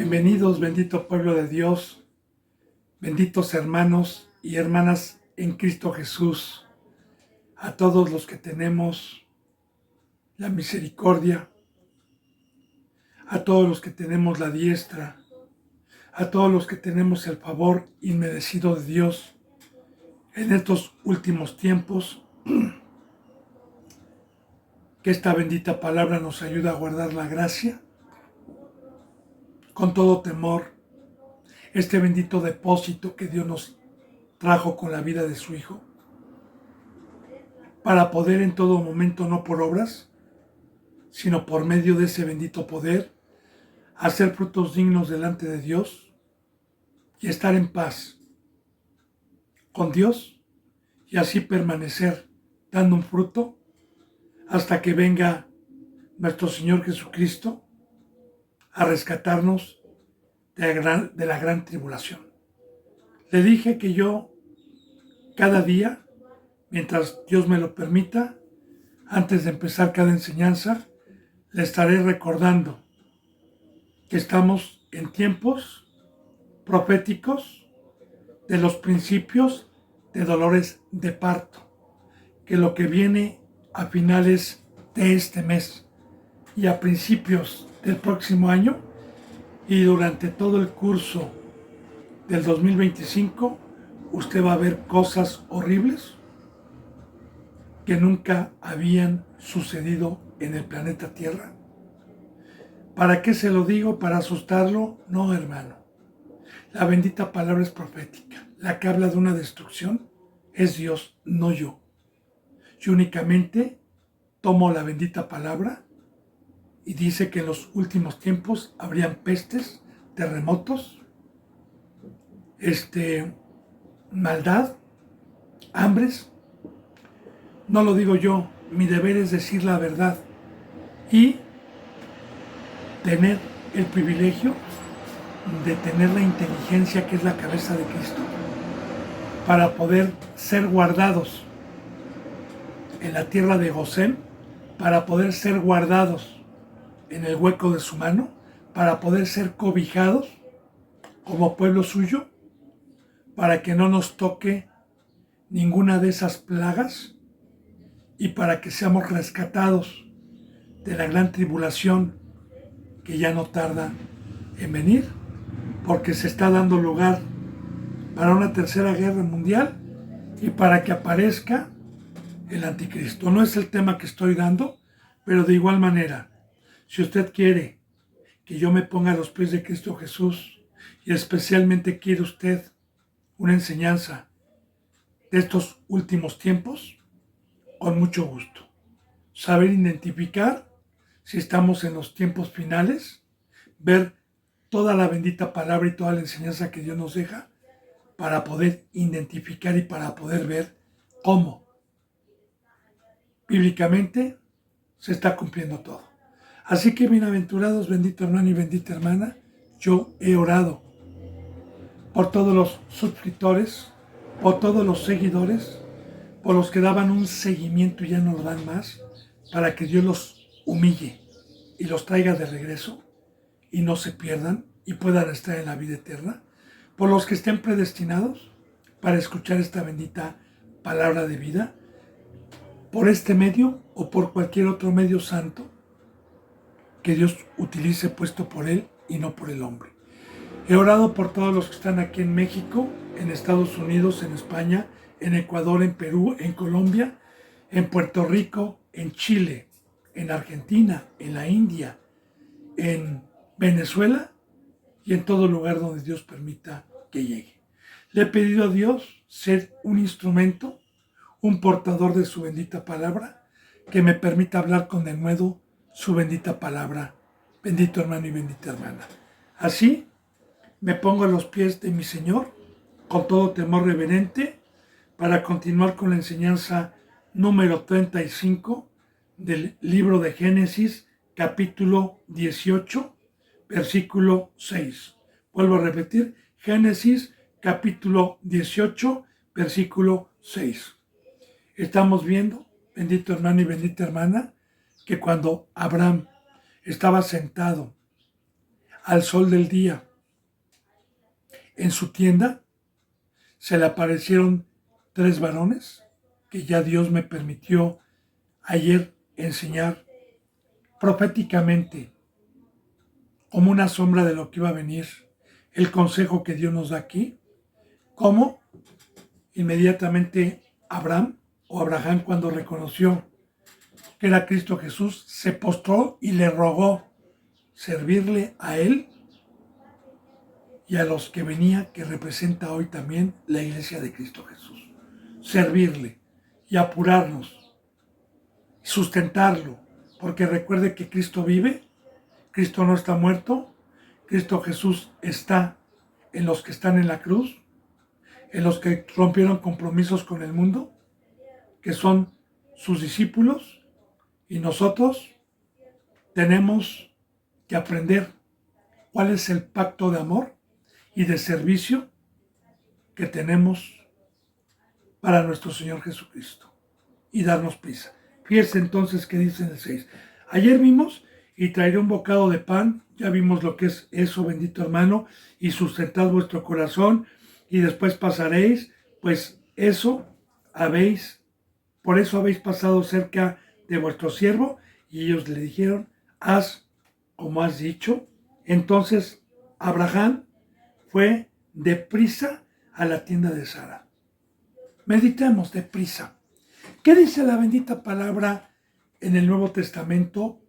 Bienvenidos, bendito pueblo de Dios, benditos hermanos y hermanas en Cristo Jesús, a todos los que tenemos la misericordia, a todos los que tenemos la diestra, a todos los que tenemos el favor inmerecido de Dios en estos últimos tiempos, que esta bendita palabra nos ayuda a guardar la gracia con todo temor, este bendito depósito que Dios nos trajo con la vida de su Hijo, para poder en todo momento, no por obras, sino por medio de ese bendito poder, hacer frutos dignos delante de Dios y estar en paz con Dios y así permanecer dando un fruto hasta que venga nuestro Señor Jesucristo a rescatarnos de la gran tribulación. Le dije que yo cada día, mientras Dios me lo permita, antes de empezar cada enseñanza, le estaré recordando que estamos en tiempos proféticos de los principios de dolores de parto, que lo que viene a finales de este mes y a principios del próximo año y durante todo el curso del 2025, usted va a ver cosas horribles que nunca habían sucedido en el planeta Tierra. ¿Para qué se lo digo? ¿Para asustarlo? No, hermano. La bendita palabra es profética. La que habla de una destrucción es Dios, no yo. Yo únicamente tomo la bendita palabra y dice que en los últimos tiempos habrían pestes, terremotos, maldad, hambres. No lo digo yo, mi deber es decir la verdad y tener el privilegio de tener la inteligencia que es la cabeza de Cristo para poder ser guardados en la tierra de Gosén, para poder ser guardados en el hueco de su mano, para poder ser cobijados como pueblo suyo, para que no nos toque ninguna de esas plagas y para que seamos rescatados de la gran tribulación que ya no tarda en venir, porque se está dando lugar para una tercera guerra mundial y para que aparezca el anticristo. No es el tema que estoy dando, pero de igual manera, si usted quiere que yo me ponga a los pies de Cristo Jesús y especialmente quiere usted una enseñanza de estos últimos tiempos, con mucho gusto. Saber identificar si estamos en los tiempos finales, ver toda la bendita palabra y toda la enseñanza que Dios nos deja para poder identificar y para poder ver cómo bíblicamente se está cumpliendo todo. Así que bienaventurados, bendito hermano y bendita hermana, yo he orado por todos los suscriptores, por todos los seguidores, por los que daban un seguimiento y ya no lo dan más, para que Dios los humille y los traiga de regreso y no se pierdan y puedan estar en la vida eterna, por los que estén predestinados para escuchar esta bendita palabra de vida, por este medio o por cualquier otro medio santo que Dios utilice puesto por Él y no por el hombre. He orado por todos los que están aquí en México, en Estados Unidos, en España, en Ecuador, en Perú, en Colombia, en Puerto Rico, en Chile, en Argentina, en la India, en Venezuela y en todo lugar donde Dios permita que llegue. Le he pedido a Dios ser un instrumento, un portador de su bendita palabra, que me permita hablar con denuedo su bendita palabra, bendito hermano y bendita hermana. Así me pongo a los pies de mi Señor con todo temor reverente para continuar con la enseñanza número 35 del libro de Génesis, capítulo 18, versículo 6. Vuelvo a repetir, Génesis, capítulo 18, versículo 6. Estamos viendo, bendito hermano y bendita hermana, que cuando Abraham estaba sentado al sol del día. En su tienda se le aparecieron 3 varones que ya Dios me permitió ayer enseñar proféticamente como una sombra de lo que iba a venir, el consejo que Dios nos da aquí, como inmediatamente Abraham, cuando reconoció que era Cristo Jesús, se postró y le rogó servirle a él y a los que venía, que representa hoy también la iglesia de Cristo Jesús. Servirle y apurarnos, sustentarlo, porque recuerde que Cristo vive, Cristo no está muerto, Cristo Jesús está en los que están en la cruz, en los que rompieron compromisos con el mundo, que son sus discípulos, y nosotros tenemos que aprender cuál es el pacto de amor y de servicio que tenemos para nuestro Señor Jesucristo y darnos prisa. Fíjense entonces qué dice en el 6. Ayer vimos, y traeré un bocado de pan, ya vimos lo que es eso, bendito hermano, y sustentad vuestro corazón, y después pasaréis, pues eso por eso habéis pasado cerca de vuestro siervo, y ellos le dijeron, haz como has dicho. Entonces Abraham fue deprisa a la tienda de Sara. Meditemos deprisa. ¿Qué dice la bendita palabra en el Nuevo Testamento?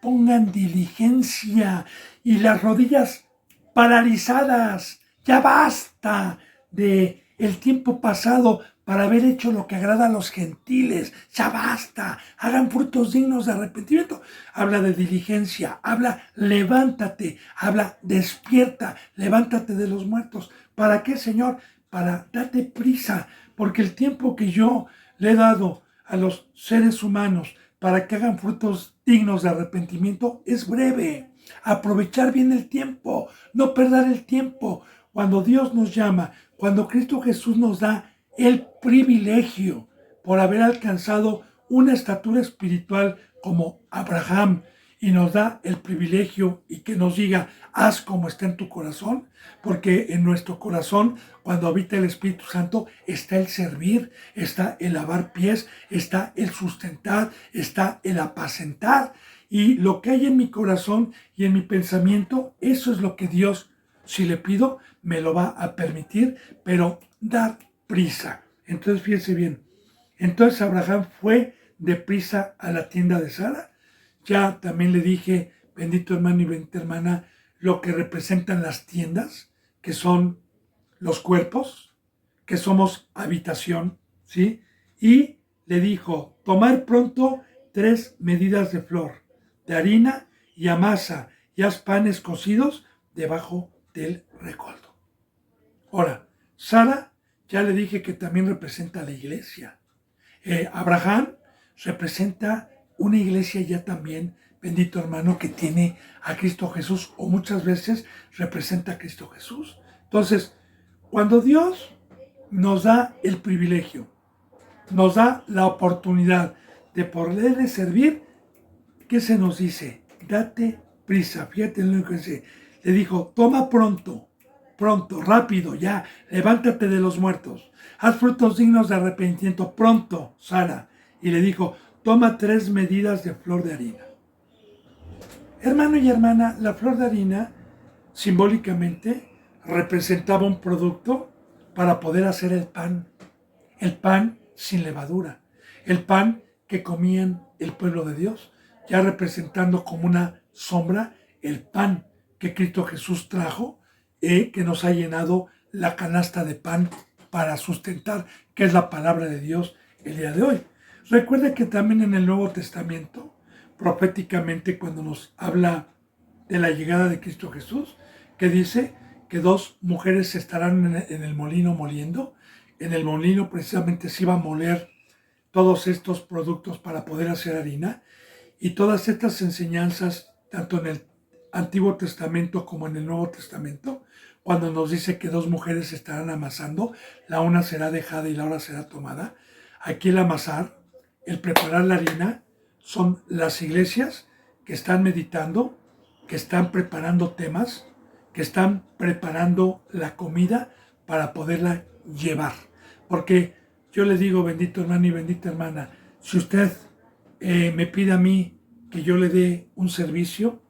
Pongan diligencia y las rodillas paralizadas. Ya basta de el tiempo pasado para haber hecho lo que agrada a los gentiles. Ya basta. Hagan frutos dignos de arrepentimiento. Habla de diligencia. Habla levántate. Habla despierta. Levántate de los muertos. ¿Para qué, Señor? Para date prisa. Porque el tiempo que yo le he dado a los seres humanos para que hagan frutos dignos de arrepentimiento es breve. Aprovechar bien el tiempo. No perder el tiempo. Cuando Dios nos llama, cuando Cristo Jesús nos da el privilegio por haber alcanzado una estatura espiritual como Abraham y nos da el privilegio y que nos diga, haz como está en tu corazón, porque en nuestro corazón, cuando habita el Espíritu Santo, está el servir, está el lavar pies, está el sustentar, está el apacentar. Y lo que hay en mi corazón y en mi pensamiento, eso es lo que Dios, si le pido, me lo va a permitir, pero dar prisa. Entonces, fíjense bien. Entonces Abraham fue deprisa a la tienda de Sara. Ya también le dije, bendito hermano y bendita hermana, lo que representan las tiendas, que son los cuerpos, que somos habitación, ¿sí? Y le dijo, tomar pronto 3 medidas de flor, de harina, y amasa, y haz panes cocidos debajo del recoldo. Ahora, Sara, ya le dije que también representa a la iglesia. Abraham representa una iglesia ya también, bendito hermano, que tiene a Cristo Jesús, o muchas veces representa a Cristo Jesús. Entonces, cuando Dios nos da el privilegio, nos da la oportunidad de poderle servir, ¿qué se nos dice? Date prisa. Fíjate lo que dice. Le dijo, toma pronto, rápido, ya, levántate de los muertos. Haz frutos dignos de arrepentimiento, pronto, Sara. Y le dijo, toma 3 medidas de flor de harina. Hermano y hermana, la flor de harina simbólicamente representaba un producto para poder hacer el pan sin levadura, el pan que comían el pueblo de Dios, ya representando como una sombra el pan que Cristo Jesús trajo, que nos ha llenado la canasta de pan para sustentar, que es la palabra de Dios el día de hoy. Recuerda que también en el Nuevo Testamento, proféticamente, cuando nos habla de la llegada de Cristo Jesús, que dice que 2 mujeres estarán en el molino moliendo. En el molino precisamente se iba a moler todos estos productos para poder hacer harina. Y todas estas enseñanzas, tanto en el Antiguo Testamento como en el Nuevo Testamento, cuando nos dice que 2 mujeres estarán amasando, la una será dejada y la otra será tomada. Aquí el amasar, el preparar la harina, son las iglesias que están meditando, que están preparando temas que están preparando la comida para poderla llevar. Porque yo le digo, bendito hermano y bendita hermana, si usted me pide a mí que yo le dé un servicio,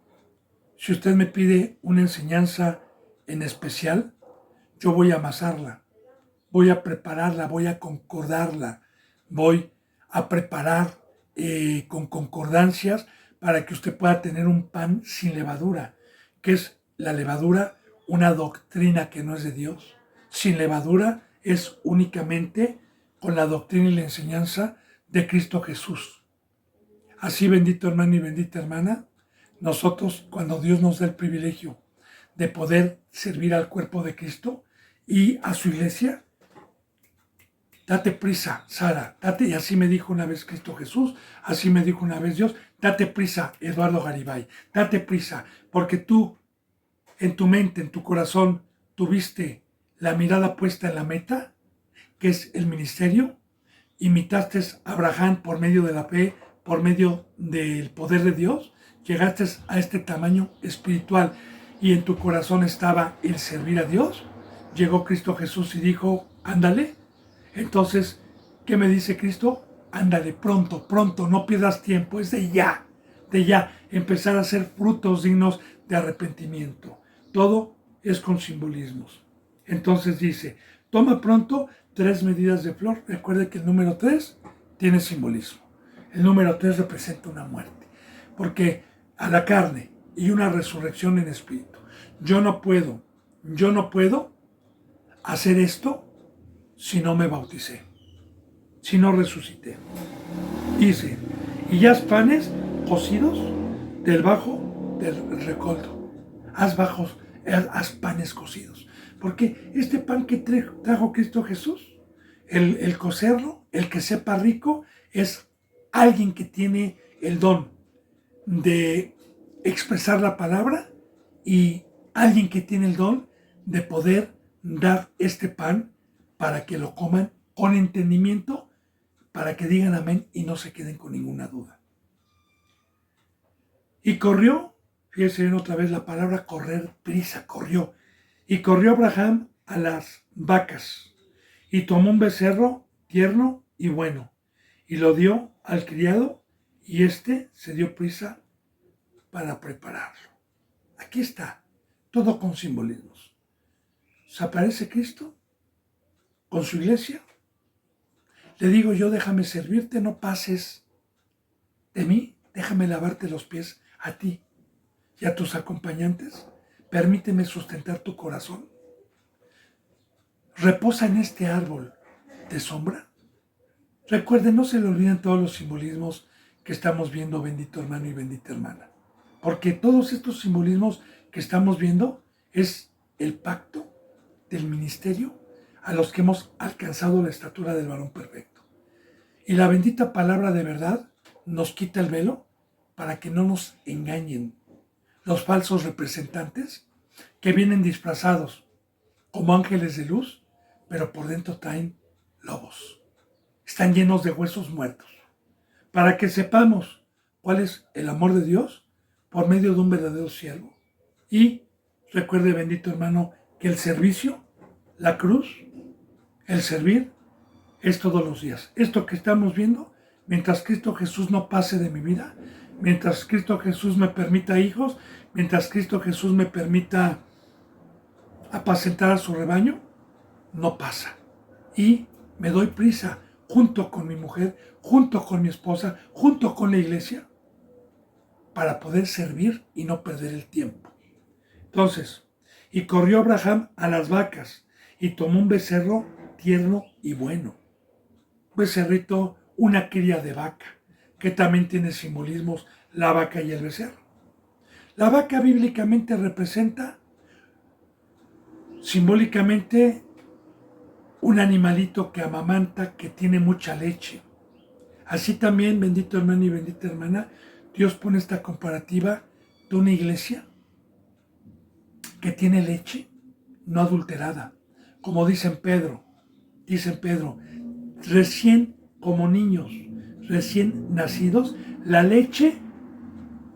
si usted me pide una enseñanza en especial, yo voy a amasarla, voy a prepararla, voy a concordarla, voy a preparar con concordancias para que usted pueda tener un pan sin levadura. ¿Qué es la levadura? Una doctrina que no es de Dios. Sin levadura es únicamente con la doctrina y la enseñanza de Cristo Jesús. Así, bendito hermano y bendita hermana, nosotros, cuando Dios nos da el privilegio de poder servir al cuerpo de Cristo y a su iglesia, date prisa, Sara, date, y así me dijo una vez Cristo Jesús, así me dijo una vez Dios, date prisa, Eduardo Garibay, date prisa, porque tú, en tu mente, en tu corazón, tuviste la mirada puesta en la meta, que es el ministerio, imitaste a Abraham por medio de la fe, por medio del poder de Dios, llegaste a este tamaño espiritual y en tu corazón estaba el servir a Dios, llegó Cristo Jesús y dijo, ándale. Entonces, ¿qué me dice Cristo? Ándale, pronto, pronto, no pierdas tiempo, es de ya, empezar a hacer frutos dignos de arrepentimiento. Todo es con simbolismos. Entonces dice, toma pronto 3 medidas de flor. Recuerde que el número 3 tiene simbolismo. El número 3 representa una muerte. Porque a la carne y una resurrección en espíritu. Yo no puedo hacer esto si no me bauticé, si no resucité. Dice, y haz panes cocidos del bajo del recoldo. Haz panes cocidos. Porque este pan que trajo Cristo Jesús, el cocerlo, el que sepa rico, es alguien que tiene el don de expresar la palabra y alguien que tiene el don de poder dar este pan para que lo coman con entendimiento, para que digan amén y no se queden con ninguna duda. Y corrió, fíjense bien otra vez la palabra correr, prisa, corrió. Y corrió Abraham a las vacas y tomó un becerro tierno y bueno y lo dio al criado y éste se dio prisa para prepararlo. Aquí está, todo con simbolismos. ¿Se aparece Cristo con su iglesia? Le digo yo, déjame servirte, no pases de mí, déjame lavarte los pies a ti y a tus acompañantes. Permíteme sustentar tu corazón. Reposa en este árbol de sombra. Recuerden, no se le olviden todos los simbolismos que estamos viendo, bendito hermano y bendita hermana. Porque todos estos simbolismos que estamos viendo es el pacto del ministerio a los que hemos alcanzado la estatura del varón perfecto. Y la bendita palabra de verdad nos quita el velo para que no nos engañen los falsos representantes que vienen disfrazados como ángeles de luz, pero por dentro traen lobos. Están llenos de huesos muertos. Para que sepamos cuál es el amor de Dios por medio de un verdadero siervo. Y recuerde, bendito hermano, que el servicio, la cruz, el servir, es todos los días. Esto que estamos viendo, mientras Cristo Jesús no pase de mi vida, mientras Cristo Jesús me permita hijos, mientras Cristo Jesús me permita apacentar a su rebaño, no pasa. Y me doy prisa, junto con mi mujer, junto con mi esposa, junto con la iglesia, para poder servir y no perder el tiempo. Entonces, y corrió Abraham a las vacas y tomó un becerro tierno y bueno. Un becerrito, una cría de vaca, que también tiene simbolismos, la vaca y el becerro. La vaca bíblicamente representa simbólicamente un animalito que amamanta, que tiene mucha leche. Así también, bendito hermano y bendita hermana, Dios pone esta comparativa de una iglesia que tiene leche no adulterada. Como dicen Pedro, recién como niños, recién nacidos, la leche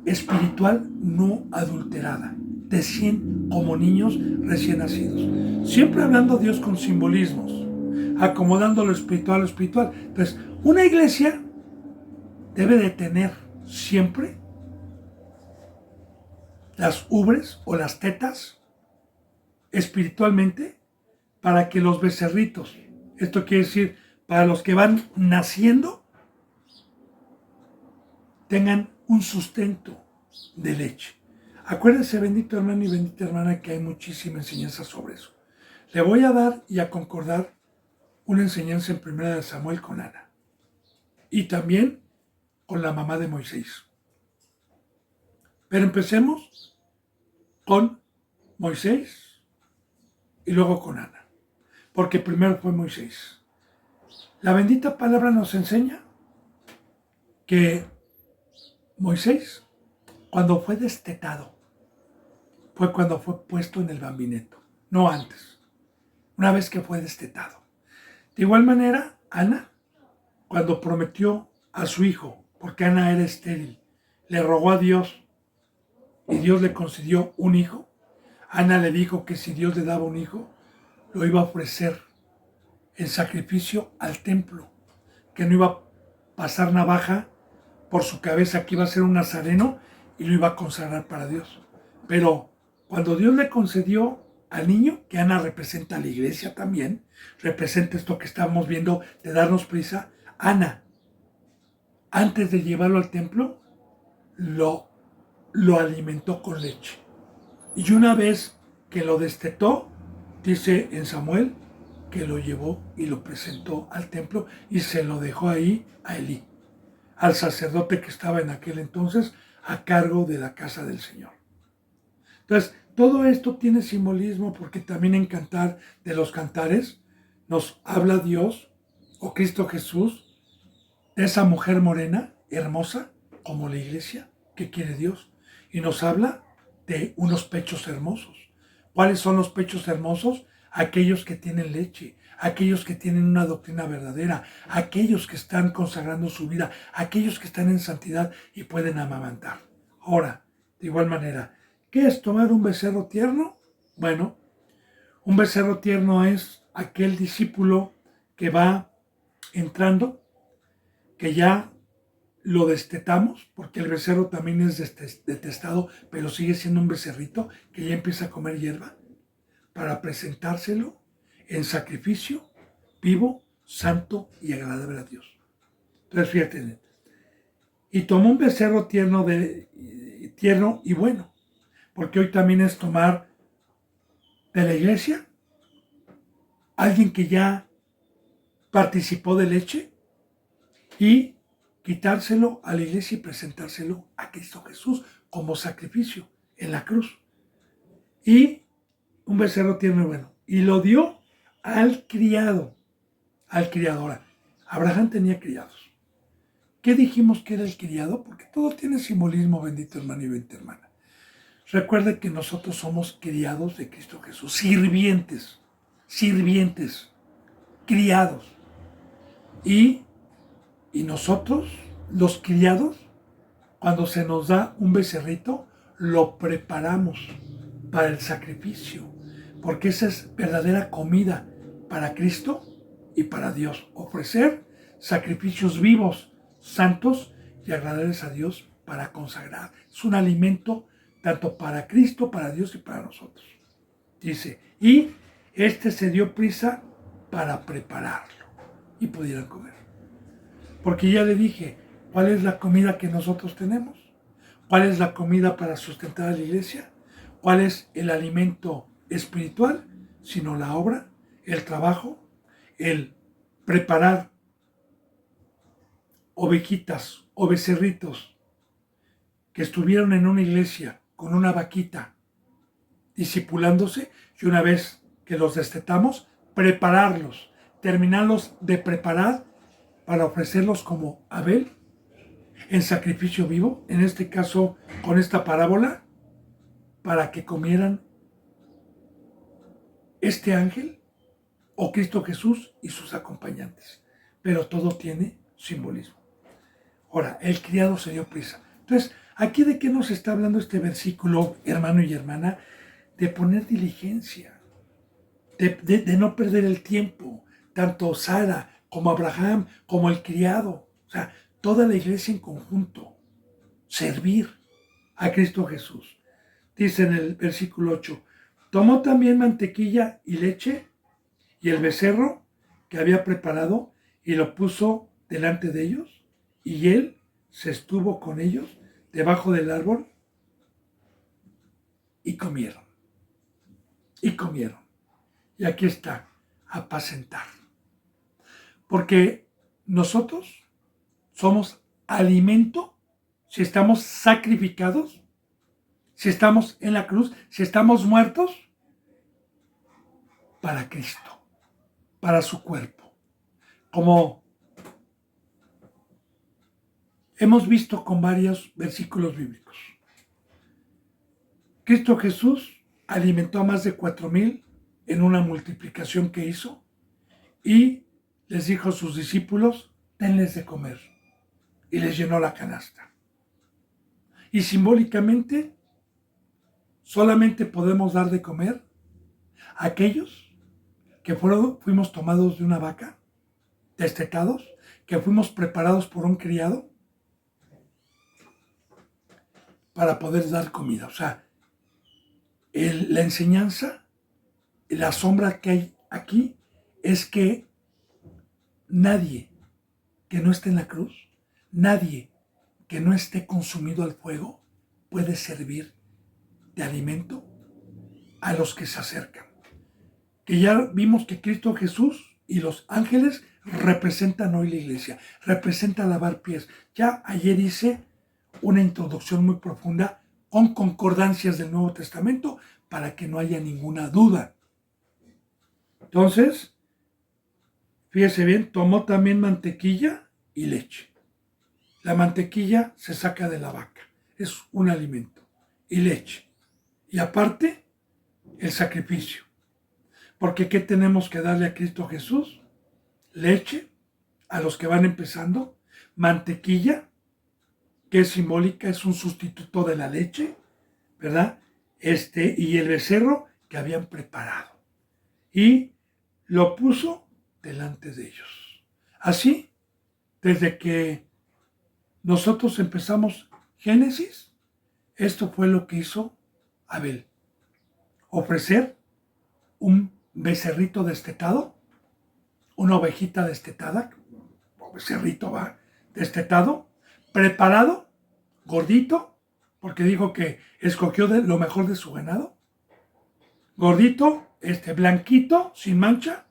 espiritual no adulterada. decían como niños recién nacidos. Siempre hablando Dios con simbolismos, acomodando lo espiritual a lo espiritual. Entonces, una iglesia debe de tener siempre las ubres o las tetas espiritualmente para que los becerritos, esto quiere decir para los que van naciendo, tengan un sustento de leche. Acuérdense, bendito hermano y bendita hermana, que hay muchísima enseñanza sobre eso. Le voy a dar y a concordar una enseñanza en 1 Samuel con Ana y también con la mamá de Moisés. Pero empecemos con Moisés y luego con Ana, porque primero fue Moisés. La bendita palabra nos enseña que Moisés, cuando fue destetado, fue cuando fue puesto en el bambineto, no antes, una vez que fue destetado. De igual manera, Ana, cuando prometió a su hijo, porque Ana era estéril, le rogó a Dios y Dios le concedió un hijo. Ana le dijo que si Dios le daba un hijo, lo iba a ofrecer en sacrificio al templo, que no iba a pasar navaja por su cabeza, que iba a ser un nazareno y lo iba a consagrar para Dios. Pero cuando Dios le concedió al niño, que Ana representa a la iglesia también, representa esto que estamos viendo de darnos prisa, Ana, antes de llevarlo al templo, lo alimentó con leche. Y una vez que lo destetó, dice en Samuel, que lo llevó y lo presentó al templo y se lo dejó ahí a Elí, al sacerdote que estaba en aquel entonces a cargo de la casa del Señor. Entonces, todo esto tiene simbolismo porque también en Cantar de los Cantares nos habla Dios o Cristo Jesús de esa mujer morena, hermosa, como la iglesia que quiere Dios, y nos habla de unos pechos hermosos. ¿Cuáles son los pechos hermosos? Aquellos que tienen leche, aquellos que tienen una doctrina verdadera, aquellos que están consagrando su vida, aquellos que están en santidad y pueden amamantar. Ahora, de igual manera, ¿qué es tomar un becerro tierno? Bueno, un becerro tierno es aquel discípulo que va entrando, que ya lo destetamos, porque el becerro también es detestado, pero sigue siendo un becerrito que ya empieza a comer hierba, para presentárselo en sacrificio vivo, santo y agradable a Dios. Entonces fíjate, y tomó un becerro tierno y bueno, porque hoy también es tomar de la iglesia alguien que ya participó de leche y quitárselo a la iglesia y presentárselo a Cristo Jesús como sacrificio en la cruz. Y un becerro tierno y bueno. Y lo dio al criado. Ahora, Abraham tenía criados. ¿Qué dijimos que era el criado? Porque todo tiene simbolismo, bendito hermano y bendita hermana. Recuerde que nosotros somos criados de Cristo Jesús. Sirvientes, criados. Y nosotros, los criados, cuando se nos da un becerrito, lo preparamos para el sacrificio, porque esa es verdadera comida para Cristo y para Dios. Ofrecer sacrificios vivos, santos y agradables a Dios para consagrar. Es un alimento tanto para Cristo, para Dios y para nosotros. Dice, y este se dio prisa para prepararlo y pudieran comer. Porque ya le dije, ¿cuál es la comida que nosotros tenemos? ¿Cuál es la comida para sustentar a la iglesia? ¿Cuál es el alimento espiritual? Sino la obra, el trabajo, el preparar ovejitas o becerritos que estuvieron en una iglesia con una vaquita discipulándose, y una vez que los destetamos, prepararlos, terminarlos de preparar para ofrecerlos como Abel en sacrificio vivo, en este caso con esta parábola, para que comieran este ángel o Cristo Jesús y sus acompañantes. Pero todo tiene simbolismo. Ahora, el criado se dio prisa. Entonces, ¿Aquí de qué nos está hablando este versículo, hermano y hermana? De poner diligencia, de no perder el tiempo, tanto Sara como Abraham, como el criado, o sea, toda la iglesia en conjunto, servir a Cristo Jesús. Dice en el versículo 8, tomó también mantequilla y leche y el becerro que había preparado y lo puso delante de ellos, y él se estuvo con ellos debajo del árbol y comieron. Y comieron. Y aquí está, apacentar. Porque nosotros somos alimento si estamos sacrificados, si estamos en la cruz, si estamos muertos para Cristo, para su cuerpo. Como hemos visto con varios versículos bíblicos. Cristo Jesús alimentó a más de 4,000 en una multiplicación que hizo y les dijo a sus discípulos, denles de comer. Y les llenó la canasta. Y simbólicamente, solamente podemos dar de comer a aquellos que fuimos tomados de una vaca, destetados, que fuimos preparados por un criado para poder dar comida. O sea, la enseñanza, la sombra que hay aquí es que nadie que no esté en la cruz, nadie que no esté consumido al fuego puede servir de alimento a los que se acercan. Que ya vimos que Cristo Jesús y los ángeles representan hoy la iglesia, representan lavar pies. Ya ayer hice una introducción muy profunda con concordancias del Nuevo Testamento para que no haya ninguna duda. Entonces, fíjese bien, tomó también mantequilla y leche. La mantequilla se saca de la vaca, es un alimento, y leche. Y aparte, el sacrificio. Porque ¿qué tenemos que darle a Cristo Jesús? Leche, a los que van empezando, mantequilla, que es simbólica, es un sustituto de la leche, ¿verdad? Y el becerro que habían preparado. Y lo puso delante de ellos. Así, desde que nosotros empezamos Génesis, esto fue lo que hizo Abel. Ofrecer un becerrito destetado, una ovejita destetada, o becerrito va, destetado, preparado, gordito, porque dijo que escogió lo mejor de su ganado, gordito, blanquito, sin mancha,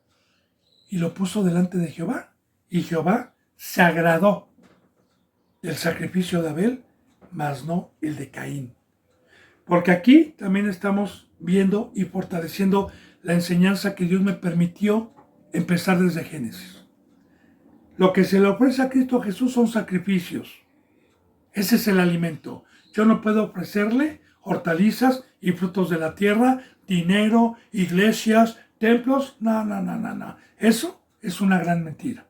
y lo puso delante de Jehová, y Jehová se agradó del sacrificio de Abel, mas no el de Caín. Porque aquí también estamos viendo y fortaleciendo la enseñanza que Dios me permitió empezar desde Génesis. Lo que se le ofrece a Cristo Jesús son sacrificios. Ese es el alimento. Yo no puedo ofrecerle hortalizas y frutos de la tierra, dinero, iglesias, templos. No. Eso es una gran mentira.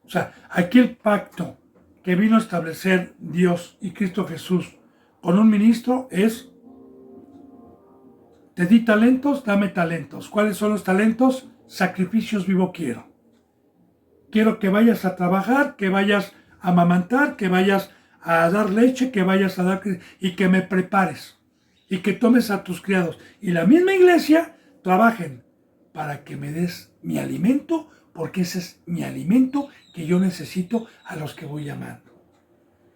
O sea, aquí el pacto que vino a establecer Dios y Cristo Jesús con un ministro es: te di talentos, dame talentos. ¿Cuáles son los talentos? Sacrificios vivo quiero. Quiero que vayas a trabajar, que vayas a amamantar, que vayas a dar leche, que vayas a dar y que me prepares y que tomes a tus criados. Y la misma iglesia trabajen para que me des mi alimento, porque ese es mi alimento que yo necesito a los que voy llamando.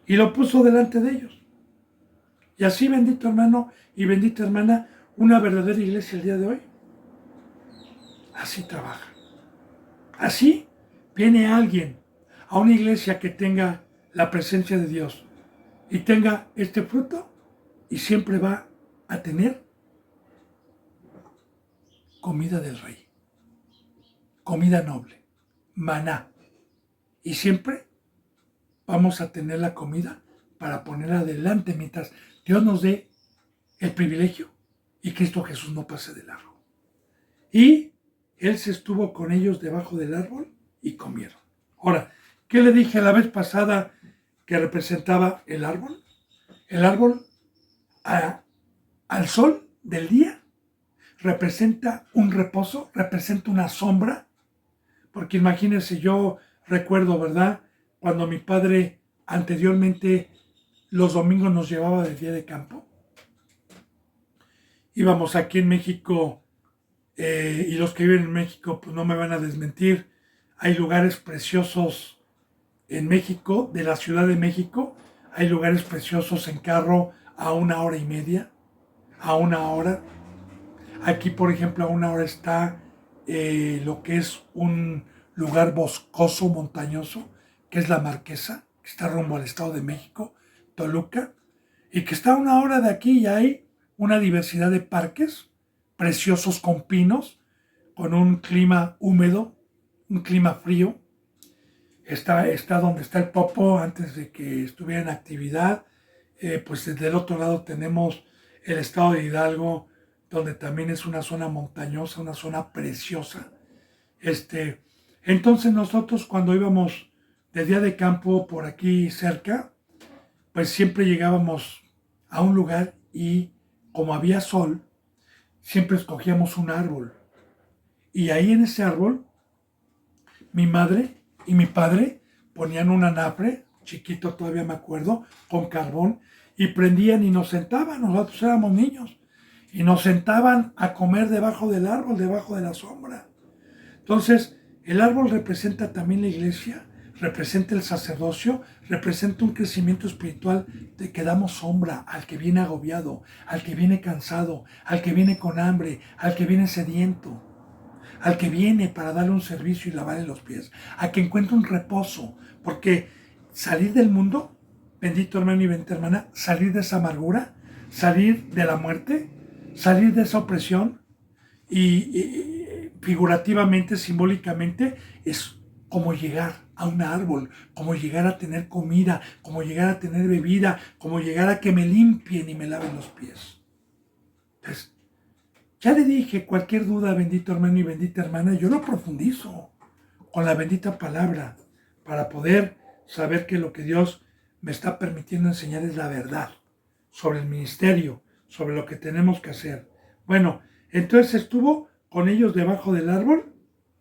Y lo puso delante de ellos. Y así, bendito hermano y bendita hermana, una verdadera iglesia el día de hoy, así trabaja. Así viene alguien a una iglesia que tenga la presencia de Dios y tenga este fruto, y siempre va a tener comida del rey, comida noble, maná. Y siempre vamos a tener la comida para ponerla adelante mientras Dios nos dé el privilegio y Cristo Jesús no pase de largo. Y Él se estuvo con ellos debajo del árbol y comieron. Ahora, ¿qué le dije la vez pasada que representaba el árbol? El árbol al sol del día representa un reposo, representa una sombra, porque imagínense, yo recuerdo, ¿verdad? Cuando mi padre anteriormente los domingos nos llevaba de día de campo. Íbamos aquí en México, y los que viven en México pues no me van a desmentir, hay lugares preciosos en México, de la Ciudad de México, hay lugares preciosos en carro a 1 hora y media, a 1 hora. Aquí, por ejemplo, a 1 hora está lo que es un lugar boscoso, montañoso, que es la Marquesa, que está rumbo al Estado de México, Toluca, y que está a 1 hora de aquí y hay una diversidad de parques preciosos con pinos, con un clima húmedo, un clima frío. Está donde está el Popo antes de que estuviera en actividad. Pues desde el otro lado tenemos el estado de Hidalgo, donde también es una zona montañosa, una zona preciosa. Entonces nosotros cuando íbamos de día de campo por aquí cerca, pues siempre llegábamos a un lugar y como había sol, siempre escogíamos un árbol. Y ahí en ese árbol, mi madre y mi padre ponían un anafre, chiquito todavía me acuerdo, con carbón, y prendían y nos sentaban, nosotros éramos niños, y nos sentaban a comer debajo del árbol, debajo de la sombra. Entonces, el árbol representa también la iglesia, representa el sacerdocio, representa un crecimiento espiritual de que damos sombra al que viene agobiado, al que viene cansado, al que viene con hambre, al que viene sediento, al que viene para darle un servicio y lavarle los pies, a que encuentre un reposo, porque salir del mundo, bendito hermano y bendita hermana, salir de esa amargura, salir de la muerte, salir de esa opresión y figurativamente, simbólicamente, es como llegar a un árbol, como llegar a tener comida, como llegar a tener bebida, como llegar a que me limpien y me laven los pies. Entonces, ya le dije, cualquier duda, bendito hermano y bendita hermana, yo lo profundizo con la bendita palabra para poder saber que lo que Dios me está permitiendo enseñar es la verdad sobre el ministerio, sobre lo que tenemos que hacer. Bueno, entonces estuvo con ellos debajo del árbol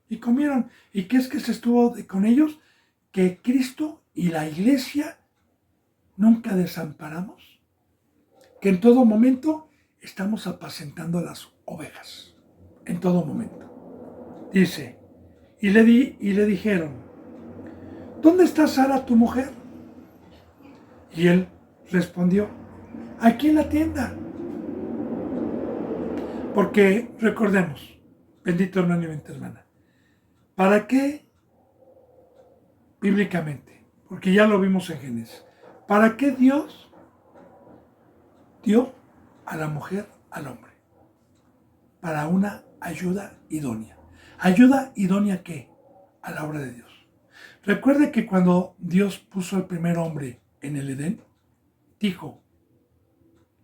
y comieron. ¿Y qué es que se estuvo con ellos? Que Cristo y la iglesia nunca desamparamos, que en todo momento estamos apacentando a las ovejas, en todo momento. Dice, y le dijeron, ¿dónde está Sara tu mujer? Y él respondió, aquí en la tienda. Porque recordemos, bendito hermano y bendita hermana, ¿para qué bíblicamente? Porque ya lo vimos en Génesis. ¿Para qué Dios dio a la mujer al hombre? Para una ayuda idónea. ¿Ayuda idónea qué? A la obra de Dios. Recuerde que cuando Dios puso al primer hombre en el Edén, dijo,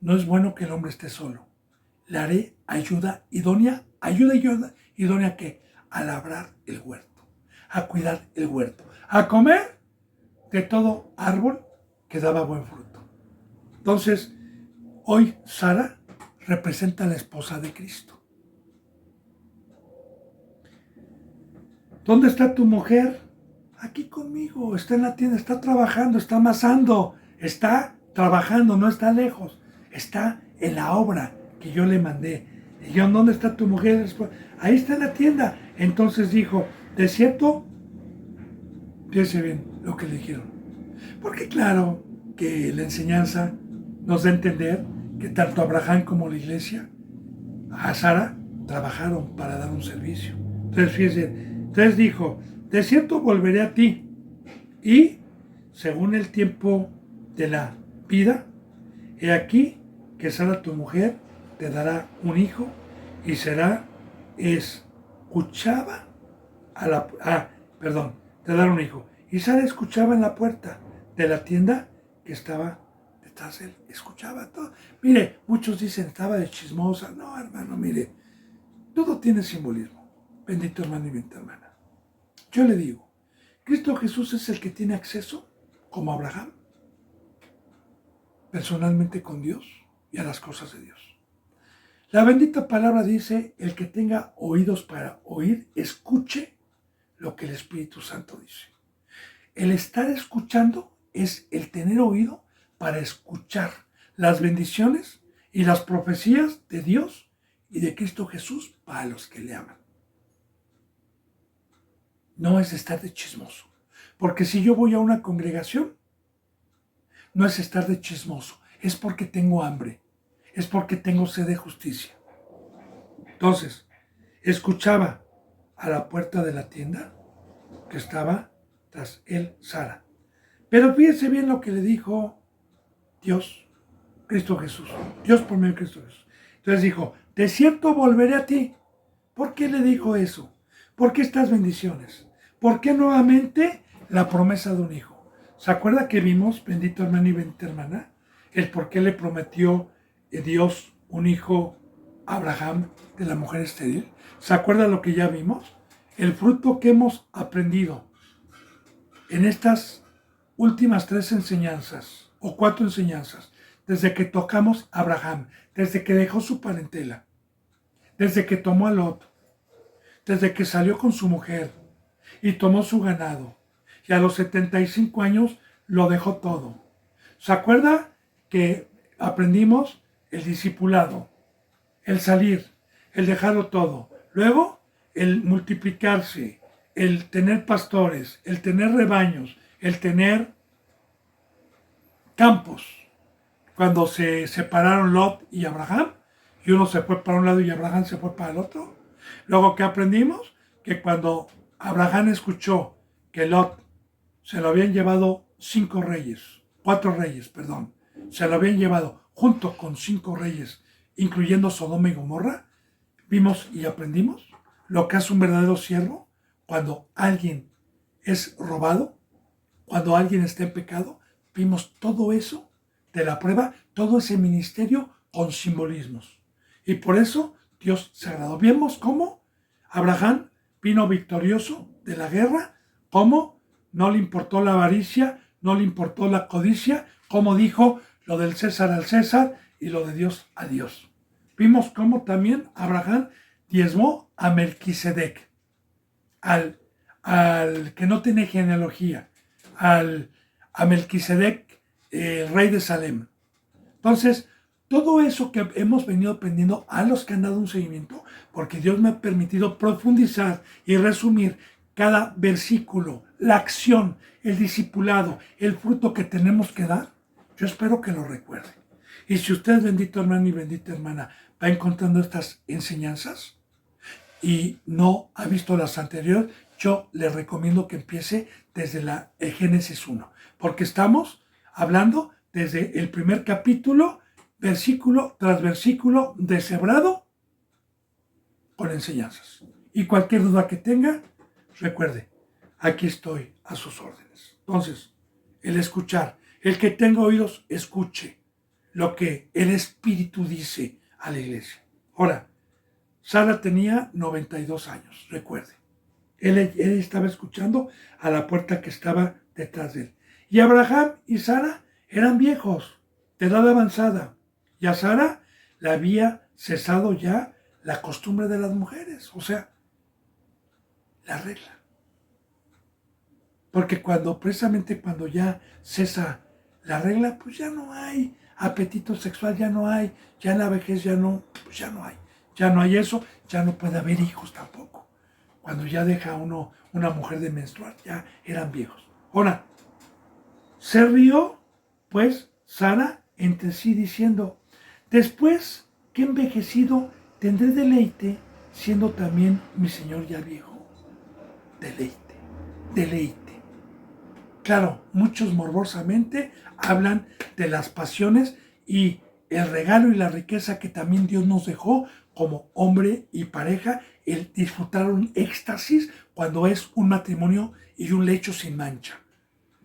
no es bueno que el hombre esté solo. Le haré ayuda idónea. ¿Ayuda idónea qué? A labrar el huerto, a cuidar el huerto, a comer de todo árbol que daba buen fruto. Entonces, hoy Sara representa a la esposa de Cristo. ¿Dónde está tu mujer? Aquí conmigo, está en la tienda, está trabajando, está amasando, está trabajando, no está lejos, está en la obra que yo le mandé. Y yo, ¿dónde está tu mujer? Ahí está en la tienda. Entonces dijo, de cierto, fíjese bien lo que le dijeron. Porque claro que la enseñanza nos da a entender que tanto Abraham como la iglesia, a Sara, trabajaron para dar un servicio. Entonces fíjese, entonces dijo, de cierto volveré a ti y según el tiempo de la vida, he aquí que Sara tu mujer te dará un hijo y será escuchaba te dará un hijo. Y Sara escuchaba en la puerta de la tienda que estaba detrás de él, escuchaba todo. Mire, muchos dicen estaba de chismosa. No, hermano, mire, todo tiene simbolismo. Bendito hermano y bendita hermana. Yo le digo, Cristo Jesús es el que tiene acceso, como Abraham, personalmente con Dios y a las cosas de Dios. La bendita palabra dice, el que tenga oídos para oír, escuche lo que el Espíritu Santo dice. El estar escuchando es el tener oído para escuchar las bendiciones y las profecías de Dios y de Cristo Jesús para los que le aman. No es estar de chismoso. Porque si yo voy a una congregación, no es estar de chismoso, es porque tengo hambre, es porque tengo sed de justicia. Entonces, escuchaba a la puerta de la tienda que estaba tras él Sara. Pero fíjense bien lo que le dijo Dios, Cristo Jesús, Dios por medio de Cristo Jesús. Entonces dijo, de cierto volveré a ti. ¿Por qué le dijo eso? ¿Por qué estas bendiciones? ¿Por qué nuevamente la promesa de un hijo? ¿Se acuerda que vimos, bendito hermano y bendita hermana, el por qué le prometió Dios un hijo a Abraham de la mujer estéril? ¿Se acuerda lo que ya vimos? El fruto que hemos aprendido en estas últimas 3 enseñanzas o 4 enseñanzas, desde que tocamos a Abraham, desde que dejó su parentela, desde que tomó a Lot, desde que salió con su mujer y tomó su ganado, y a los 75 años lo dejó todo. ¿Se acuerda que aprendimos el discipulado, el salir, el dejarlo todo? Luego, el multiplicarse, el tener pastores, el tener rebaños, el tener campos. Cuando se separaron Lot y Abraham, y uno se fue para un lado y Abraham se fue para el otro. Luego, ¿qué aprendimos? Que cuando Abraham escuchó que Lot se lo habían llevado 4 reyes, se lo habían llevado junto con 5 reyes, incluyendo Sodoma y Gomorra, vimos y aprendimos lo que hace un verdadero siervo cuando alguien es robado, cuando alguien está en pecado. Vimos todo eso de la prueba, todo ese ministerio con simbolismos. Y por eso Dios se agradó. Vimos cómo Abraham vino victorioso de la guerra, cómo no le importó la avaricia, no le importó la codicia, como dijo lo del César al César y lo de Dios a Dios. Vimos cómo también Abraham diezmó a Melquisedec, al que no tiene genealogía, a Melquisedec, rey de Salem. Entonces, todo eso que hemos venido aprendiendo a los que han dado un seguimiento, porque Dios me ha permitido profundizar y resumir cada versículo, la acción, el discipulado, el fruto que tenemos que dar, yo espero que lo recuerde. Y si usted, bendito hermano y bendita hermana, va encontrando estas enseñanzas y no ha visto las anteriores, yo le recomiendo que empiece desde la Génesis 1, porque estamos hablando desde el primer capítulo, versículo tras versículo, deshebrado con enseñanzas. Y cualquier duda que tenga, recuerde, aquí estoy a sus órdenes. Entonces, el escuchar, el que tenga oídos, escuche lo que el Espíritu dice a la iglesia. Ahora, Sara tenía 92 años, recuerde. Él estaba escuchando a la puerta que estaba detrás de él. Y Abraham y Sara eran viejos, de edad avanzada. Y a Sara le había cesado ya la costumbre de las mujeres, o sea, la regla. Porque precisamente cuando ya cesa la regla, pues ya no hay apetito sexual, ya no hay, ya en la vejez ya no hay eso, ya no puede haber hijos tampoco. Cuando ya deja una mujer de menstruar, ya eran viejos. Ahora, se rió, pues, Sara entre sí diciendo, después que envejecido tendré deleite, siendo también mi señor ya viejo. Deleite. Claro, muchos morbosamente hablan de las pasiones y el regalo y la riqueza que también Dios nos dejó como hombre y pareja, el disfrutar un éxtasis cuando es un matrimonio y un lecho sin mancha.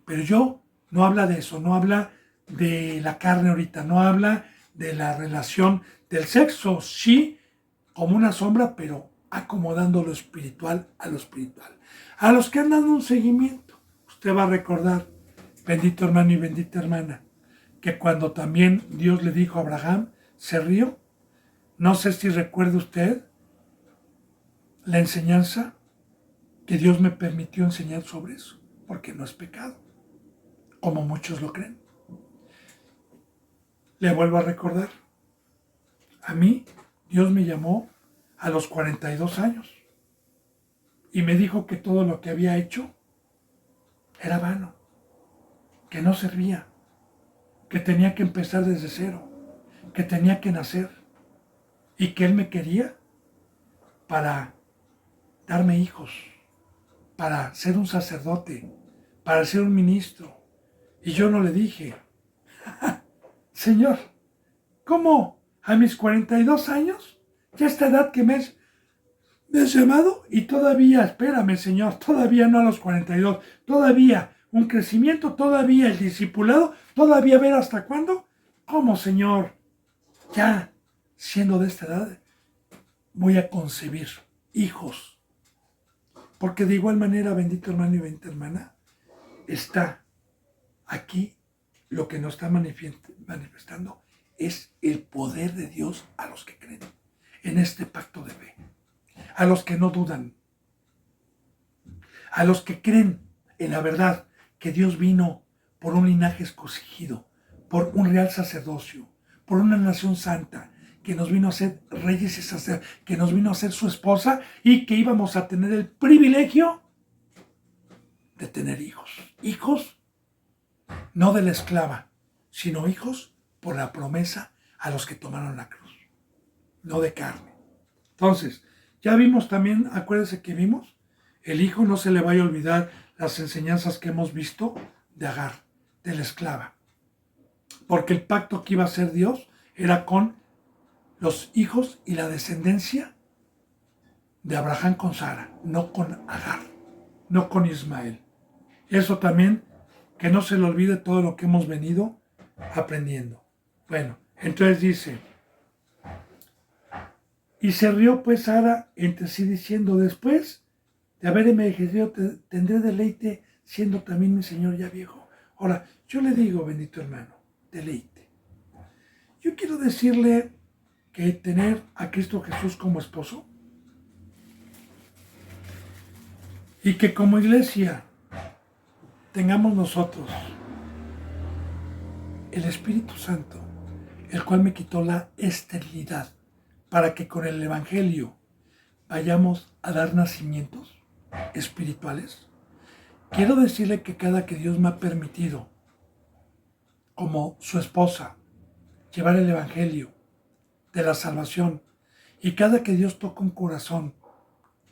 Pero yo no habla de eso, no habla de la carne ahorita, no habla de la relación del sexo, sí, como una sombra, pero acomodando lo espiritual a lo espiritual. A los que han dado un seguimiento, usted va a recordar, bendito hermano y bendita hermana, que cuando también Dios le dijo a Abraham, se rió. No sé si recuerda usted la enseñanza que Dios me permitió enseñar sobre eso, porque no es pecado, como muchos lo creen. Le vuelvo a recordar, a mí Dios me llamó a los 42 años y me dijo que todo lo que había hecho era vano, que no servía, que tenía que empezar desde cero, que tenía que nacer y que Él me quería para darme hijos, para ser un sacerdote, para ser un ministro. Y yo no le dije, Señor, ¿cómo a mis 42 años, ya esta edad que me has llamado? Y todavía, espérame, Señor, todavía no a los 42, todavía un crecimiento, todavía el discipulado, todavía ver hasta cuándo. ¿Cómo, Señor? Ya siendo de esta edad, voy a concebir hijos. Porque de igual manera, bendito hermano y bendita hermana, está aquí lo que nos está manifestando es el poder de Dios a los que creen en este pacto de fe, a los que no dudan, a los que creen en la verdad que Dios vino por un linaje escogido, por un real sacerdocio, por una nación santa, que nos vino a ser reyes y sacerdotes, que nos vino a ser su esposa y que íbamos a tener el privilegio de tener hijos. Hijos no de la esclava, sino hijos por la promesa a los que tomaron la cruz, no de carne. Entonces, ya vimos también, acuérdense que vimos, el hijo no se le vaya a olvidar las enseñanzas que hemos visto de Agar, de la esclava. Porque el pacto que iba a hacer Dios era con los hijos y la descendencia de Abraham con Sara, no con Agar, no con Ismael. Eso también, que no se le olvide todo lo que hemos venido aprendiendo. Bueno, entonces dice, y se rió pues Sara entre sí diciendo, después de haber envejecido tendré deleite siendo también mi Señor ya viejo. Ahora, yo le digo, bendito hermano, deleite. Yo quiero decirle que tener a Cristo Jesús como esposo y que como iglesia tengamos nosotros el Espíritu Santo, el cual me quitó la esterilidad, para que con el Evangelio vayamos a dar nacimientos espirituales. Quiero decirle que cada que Dios me ha permitido, como su esposa, llevar el Evangelio de la salvación, y cada que Dios toca un corazón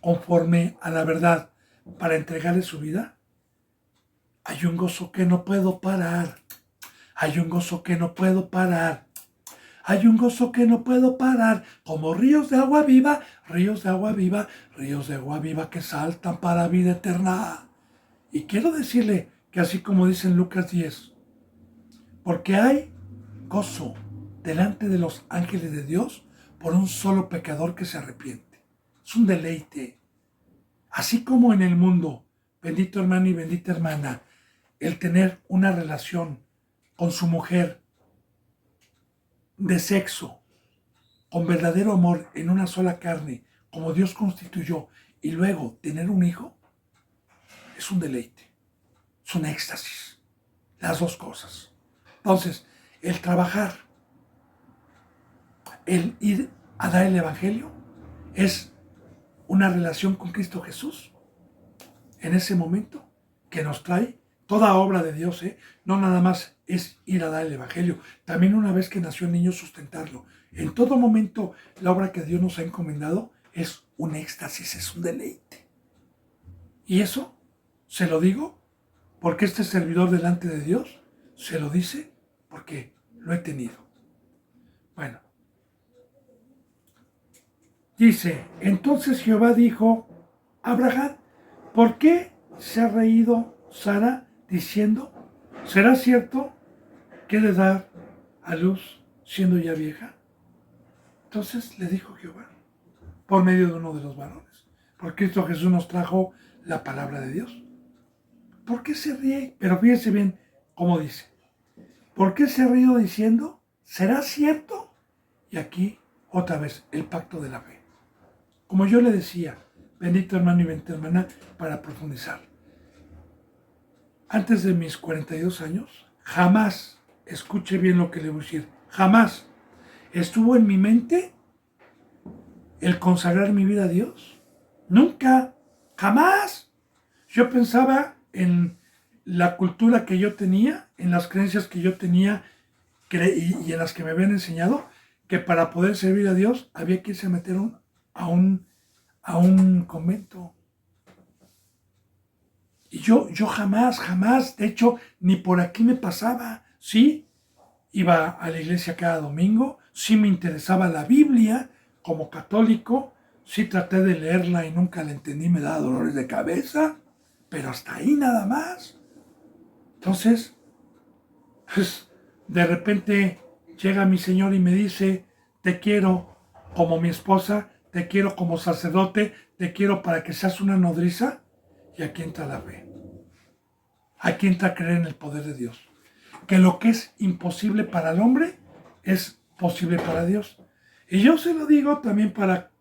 conforme a la verdad para entregarle su vida, hay un gozo que no puedo parar. Hay un gozo que no puedo parar. Hay un gozo que no puedo parar, como ríos de agua viva, ríos de agua viva, ríos de agua viva que saltan para vida eterna. Y quiero decirle que así como dice en Lucas 10, porque hay gozo delante de los ángeles de Dios por un solo pecador que se arrepiente. Es un deleite. Así como en el mundo, bendito hermano y bendita hermana, el tener una relación con su mujer de sexo, con verdadero amor en una sola carne, como Dios constituyó, y luego tener un hijo, es un deleite, es un éxtasis, las dos cosas. Entonces, el trabajar, el ir a dar el Evangelio, es una relación con Cristo Jesús, en ese momento, que nos trae toda obra de Dios, no nada más es ir a dar el Evangelio, también una vez que nació el niño sustentarlo. En todo momento la obra que Dios nos ha encomendado es un éxtasis, es un deleite. Y eso se lo digo porque este servidor delante de Dios se lo dice porque lo he tenido. Bueno, dice, entonces Jehová dijo a Abraham, ¿por qué se ha reído Sara diciendo, ¿será cierto que he de dar a luz siendo ya vieja? Entonces le dijo Jehová, por medio de uno de los varones, porque Cristo Jesús nos trajo la palabra de Dios. ¿Por qué se ríe? Pero fíjense bien cómo dice, ¿Por qué se ha ido diciendo? ¿Será cierto? Y aquí, otra vez, el pacto de la fe. Como yo le decía, bendito hermano y bendita hermana, para profundizar. Antes de mis 42 años, jamás, escuche bien lo que le voy a decir, jamás estuvo en mi mente el consagrar mi vida a Dios. Nunca, jamás. Yo pensaba en la cultura que yo tenía, en las creencias que yo tenía y en las que me habían enseñado, que para poder servir a Dios había que irse a meter a un convento. Y yo jamás, de hecho, ni por aquí me pasaba. Sí, iba a la iglesia cada domingo, sí me interesaba la Biblia como católico, sí traté de leerla y nunca la entendí, me daba dolores de cabeza, pero hasta ahí nada más. Entonces, pues, de repente llega mi Señor y me dice, te quiero como mi esposa, te quiero como sacerdote, te quiero para que seas una nodriza. Y aquí entra la fe. Aquí entra a creer en el poder de Dios. Que lo que es imposible para el hombre es posible para Dios. Y yo se lo digo también para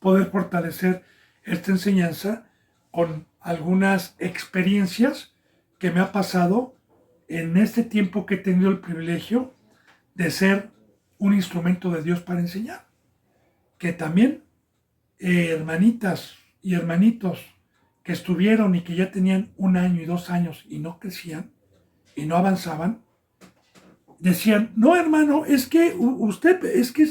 poder fortalecer esta enseñanza con algunas experiencias que me ha pasado en este tiempo que he tenido el privilegio de ser un instrumento de Dios para enseñar. Que también hermanitas y hermanitos que estuvieron y que ya tenían 1 año y 2 años y no crecían y no avanzaban, decían, no hermano, es que usted, es que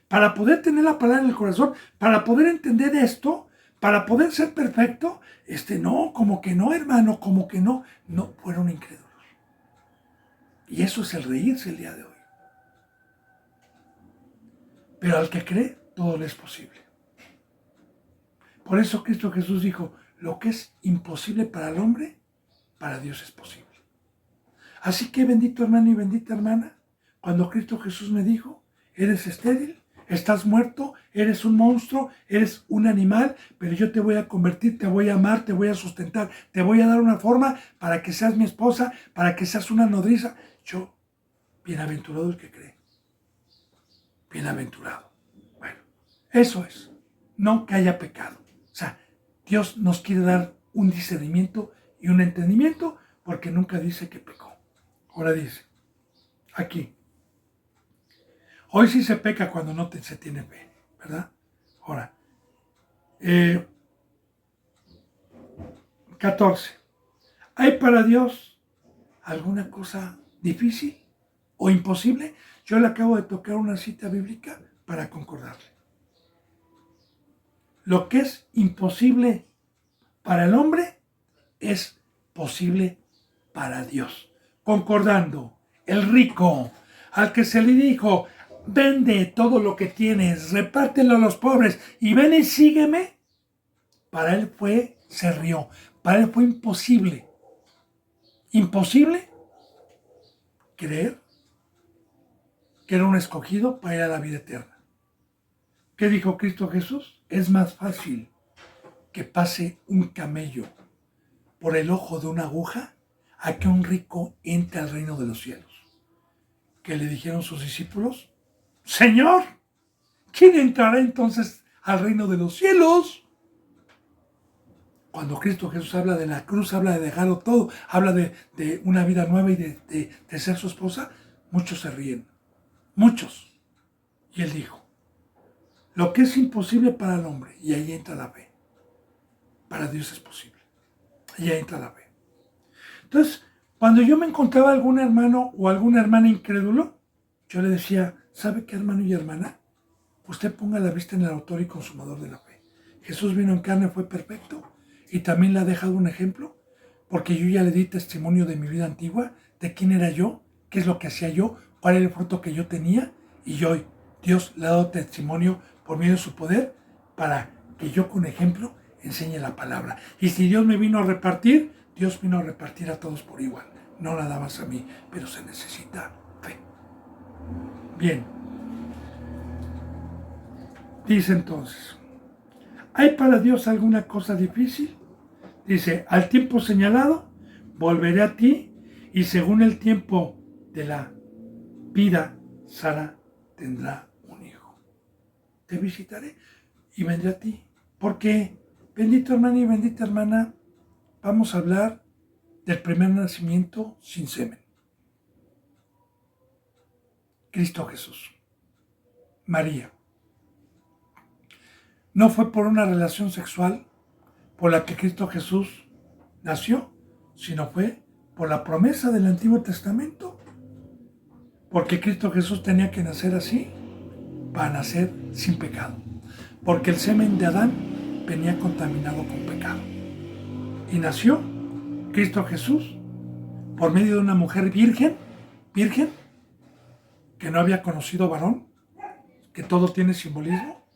para poder tener la palabra en el corazón, para poder entender esto, para poder ser perfecto, no, como que no hermano, como que no, fueron incrédulos. Y eso es el reírse el día de hoy. Pero al que cree, todo le es posible. Por eso Cristo Jesús dijo, lo que es imposible para el hombre, para Dios es posible. Así que bendito hermano y bendita hermana, cuando Cristo Jesús me dijo, eres estéril, estás muerto, eres un monstruo, eres un animal, pero yo te voy a convertir, te voy a amar, te voy a sustentar, te voy a dar una forma para que seas mi esposa, para que seas una nodriza. Yo, bienaventurado el que cree. Bienaventurado. Bueno, eso es, no que haya pecado. O sea, Dios nos quiere dar un discernimiento y un entendimiento porque nunca dice que pecó. Ahora dice, aquí, hoy sí se peca cuando no se tiene fe, ¿verdad? Ahora, 14. ¿Hay para Dios alguna cosa difícil o imposible? Yo le acabo de tocar una cita bíblica para concordarle. Lo que es imposible para el hombre es posible para Dios. Concordando, el rico, al que se le dijo, vende todo lo que tienes, repártelo a los pobres y ven y sígueme, para él se rió, para él fue imposible. Imposible creer que era un escogido para ir a la vida eterna. ¿Qué dijo Cristo Jesús? Es más fácil que pase un camello por el ojo de una aguja a que un rico entre al reino de los cielos. ¿Qué le dijeron sus discípulos? Señor, ¿quién entrará entonces al reino de los cielos? Cuando Cristo Jesús habla de la cruz, habla de dejarlo todo, habla de una vida nueva y de ser su esposa, muchos se ríen. Muchos. Y él dijo, lo que es imposible para el hombre, y ahí entra la fe, para Dios es posible. Y ahí entra la fe. Entonces, cuando yo me encontraba algún hermano o alguna hermana incrédulo, yo le decía, ¿sabe qué, hermano y hermana? Usted ponga la vista en el autor y consumador de la fe. Jesús vino en carne, fue perfecto, y también le ha dejado un ejemplo, porque yo ya le di testimonio de mi vida antigua, de quién era yo, qué es lo que hacía yo, cuál era el fruto que yo tenía, y hoy Dios le ha dado testimonio por medio de su poder para que yo con ejemplo enseñe la palabra. Y si Dios me vino a repartir, Dios vino a repartir a todos por igual, no nada más a mí, pero se necesita fe. Bien, dice entonces, ¿hay para Dios alguna cosa difícil? Dice, al tiempo señalado, volveré a ti y según el tiempo de la vida, Sara tendrá un hijo. Te visitaré y vendré a ti. Porque, bendito hermano y bendita hermana, vamos a hablar del primer nacimiento sin semen. Cristo Jesús. María. No fue por una relación sexual por la que Cristo Jesús nació, sino fue por la promesa del Antiguo Testamento. Porque Cristo Jesús tenía que nacer así para nacer sin pecado. Porque el semen de Adán venía contaminado con pecado. Y nació Cristo Jesús por medio de una mujer virgen, que no había conocido varón, que todo tiene simbolismo,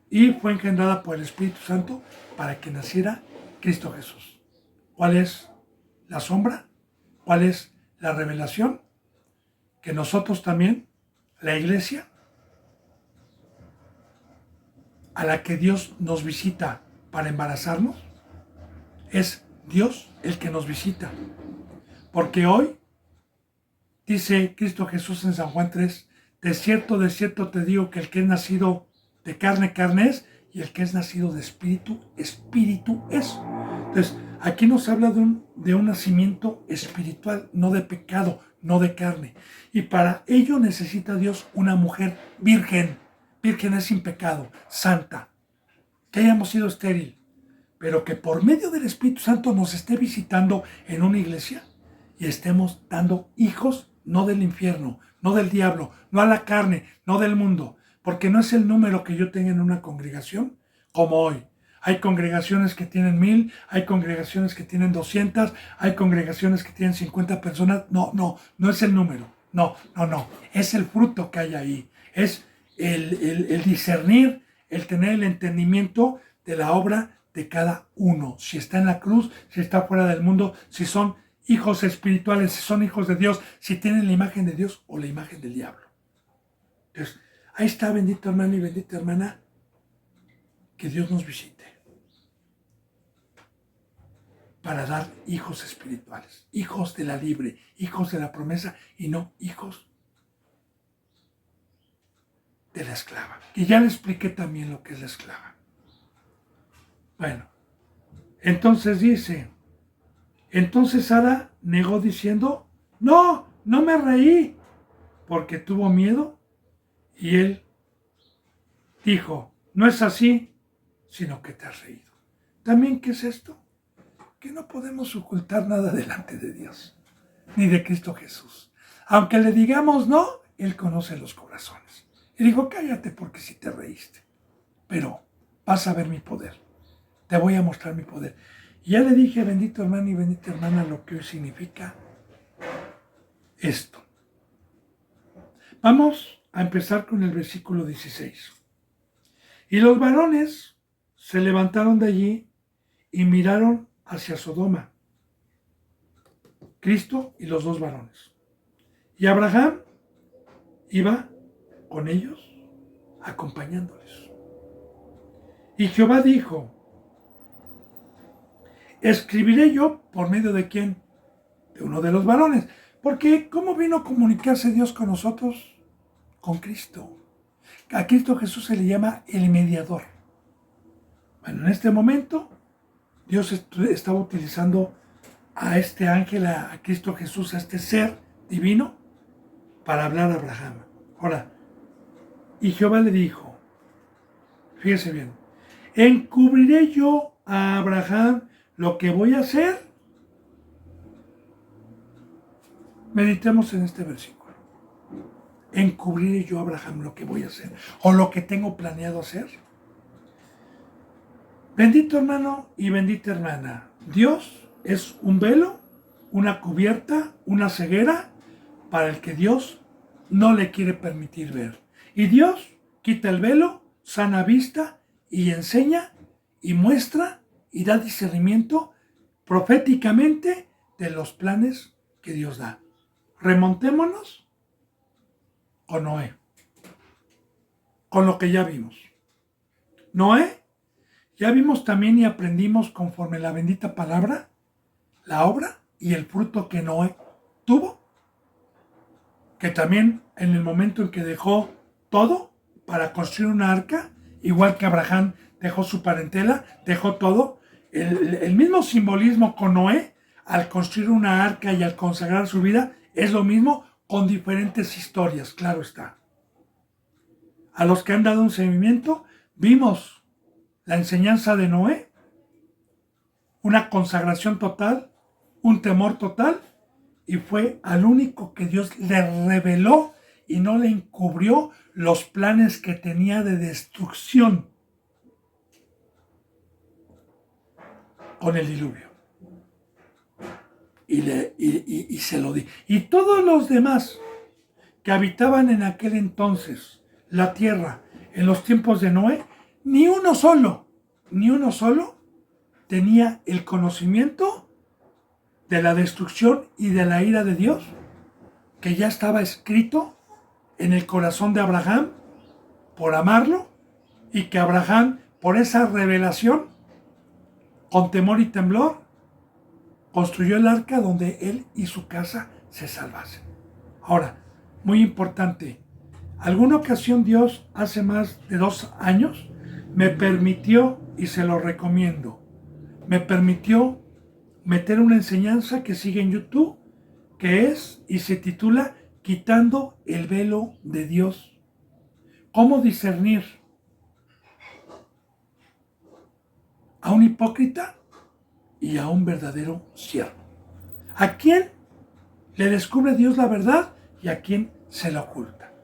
y fue engendrada por el Espíritu Santo para que naciera Cristo Jesús. ¿Cuál es la sombra? ¿Cuál es la revelación? Que nosotros también, la iglesia, a la que Dios nos visita para embarazarnos, es Dios el que nos visita. Porque hoy, dice Cristo Jesús en San Juan 3, de cierto te digo que el que es nacido de carne, carne es, y el que es nacido de espíritu, espíritu es. Entonces, aquí nos habla de un nacimiento espiritual, no de pecado, no de carne. Y para ello necesita Dios una mujer virgen. Virgen es sin pecado, santa. Que hayamos sido estéril, pero que por medio del Espíritu Santo nos esté visitando en una iglesia y estemos dando hijos, no del infierno, no del diablo, no a la carne, no del mundo, porque no es el número que yo tenga en una congregación como hoy. Hay congregaciones que tienen 1000, hay congregaciones que tienen 200, hay congregaciones que tienen 50 personas. No es el número, no, es el fruto que hay ahí, es el discernir, el tener el entendimiento de la obra de cada uno, si está en la cruz, si está fuera del mundo, si son hijos espirituales, si son hijos de Dios, si tienen la imagen de Dios o la imagen del diablo. Entonces, ahí está, bendito hermano y bendita hermana, que Dios nos visite para dar hijos espirituales, hijos de la libre, hijos de la promesa y no hijos de la esclava. Y ya le expliqué también lo que es la esclava. Bueno, entonces dice, entonces Sara negó diciendo, no me reí, porque tuvo miedo, y él dijo, no es así, sino que te has reído. ¿También qué es esto? Que no podemos ocultar nada delante de Dios, ni de Cristo Jesús. Aunque le digamos no, Él conoce los corazones. Y dijo, cállate porque si te reíste, pero vas a ver mi poder, te voy a mostrar mi poder. Y ya le dije, bendito hermano y bendita hermana, lo que hoy significa esto. Vamos a empezar con el versículo 16. Y los varones se levantaron de allí y miraron hacia Sodoma, Cristo y los dos varones. Y Abraham iba con ellos, acompañándoles. Y Jehová dijo, escribiré yo por medio de quién, de uno de los varones. Porque ¿cómo vino a comunicarse Dios con nosotros? Con Cristo. A Cristo Jesús se le llama el mediador. Bueno, en este momento Dios estaba utilizando a este ángel, a Cristo Jesús, a este ser divino, para hablar a Abraham. Ahora, y Jehová le dijo, fíjese bien, ¿encubriré yo a Abraham lo que voy a hacer? Meditemos en este versículo. ¿Encubriré yo a Abraham lo que voy a hacer? ¿O lo que tengo planeado hacer? Bendito hermano y bendita hermana, Dios es un velo, una cubierta, una ceguera para el que Dios no le quiere permitir ver. Y Dios quita el velo, sana vista y enseña y muestra y da discernimiento proféticamente de los planes que Dios da. Remontémonos con Noé, con lo que ya vimos. Noé, ya vimos también y aprendimos conforme la bendita palabra, la obra y el fruto que Noé tuvo que también en el momento en que dejó todo para construir una arca, igual que Abraham dejó su parentela, dejó todo, el mismo simbolismo con Noé, al construir una arca y al consagrar su vida, es lo mismo con diferentes historias, claro está. A los que han dado un seguimiento, vimos la enseñanza de Noé, una consagración total, un temor total, y fue al único que Dios le reveló y no le encubrió los planes que tenía de destrucción con el diluvio. Y se lo di. Y todos los demás que habitaban en aquel entonces la tierra en los tiempos de Noé, ni uno solo tenía el conocimiento de la destrucción y de la ira de Dios que ya estaba escrito en el corazón de Abraham por amarlo, y que Abraham, por esa revelación, con temor y temblor, construyó el arca donde él y su casa se salvasen. Ahora, muy importante, alguna ocasión Dios, hace más de 2 años, me permitió, y se lo recomiendo, me permitió meter una enseñanza que sigue en YouTube, que es y se titula Quitando el velo de Dios. ¿Cómo discernir a un hipócrita y a un verdadero siervo? ¿A quién le descubre Dios la verdad y a quién se la oculta?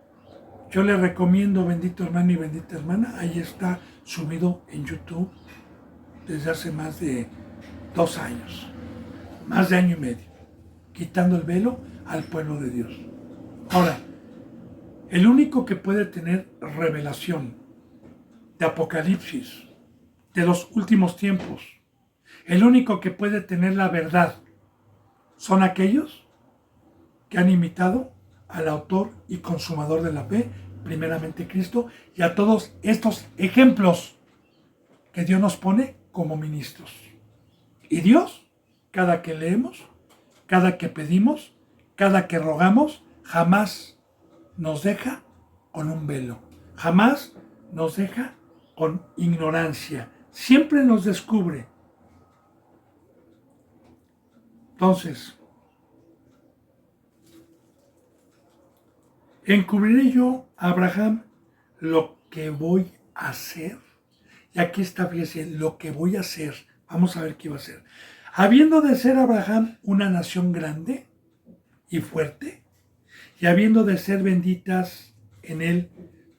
Yo le recomiendo, bendito hermano y bendita hermana, ahí está subido en YouTube desde hace más de 2 años, más de año y medio, quitando el velo al pueblo de Dios. Ahora, el único que puede tener revelación de Apocalipsis, de los últimos tiempos, el único que puede tener la verdad, son aquellos que han imitado al autor y consumador de la fe, primeramente Cristo, y a todos estos ejemplos que Dios nos pone como ministros. Y Dios, cada que leemos, cada que pedimos, cada que rogamos, jamás nos deja con un velo, jamás nos deja con ignorancia, siempre nos descubre. Entonces, ¿encubriré yo a Abraham lo que voy a hacer? Y aquí está, fíjese, lo que voy a hacer. Vamos a ver qué iba a hacer. Habiendo de ser Abraham una nación grande y fuerte, y habiendo de ser benditas en él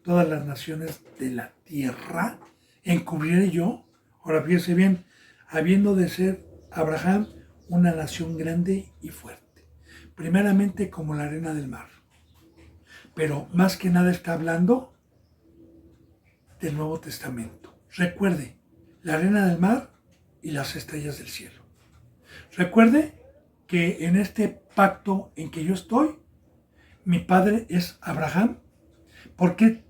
todas las naciones de la tierra, ¿encubriré yo? Ahora fíjese bien, habiendo de ser Abraham una nación grande y fuerte, primeramente como la arena del mar. Pero más que nada está hablando del Nuevo Testamento. Recuerde, la arena del mar y las estrellas del cielo. Recuerde que en este pacto en que yo estoy, mi padre es Abraham. ¿Por qué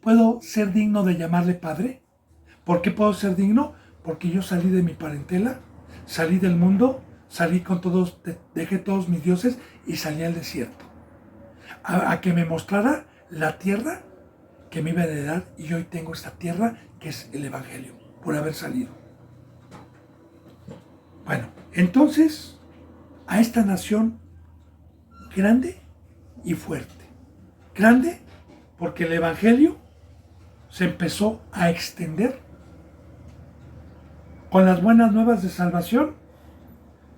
puedo ser digno de llamarle padre? ¿Por qué puedo ser digno? Porque yo salí de mi parentela, salí del mundo, salí con todos, dejé todos mis dioses y salí al desierto. A que me mostrara la tierra que me iba a heredar, y hoy tengo esta tierra que es el Evangelio, por haber salido. Bueno, entonces, a esta nación grande y fuerte. Grande porque el Evangelio se empezó a extender con las buenas nuevas de salvación.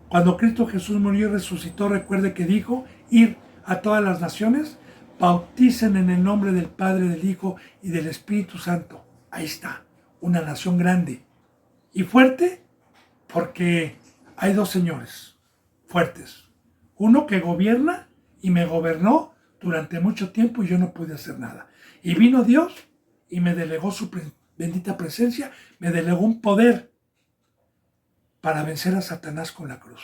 Cuando Cristo Jesús murió y resucitó, recuerde que dijo: ir a todas las naciones, bauticen en el nombre del Padre, del Hijo y del Espíritu Santo. Ahí está, una nación grande y fuerte, porque hay 2 señores fuertes. Uno que gobierna y me gobernó durante mucho tiempo y yo no pude hacer nada. Y vino Dios y me delegó su bendita presencia, me delegó un poder para vencer a Satanás con la cruz,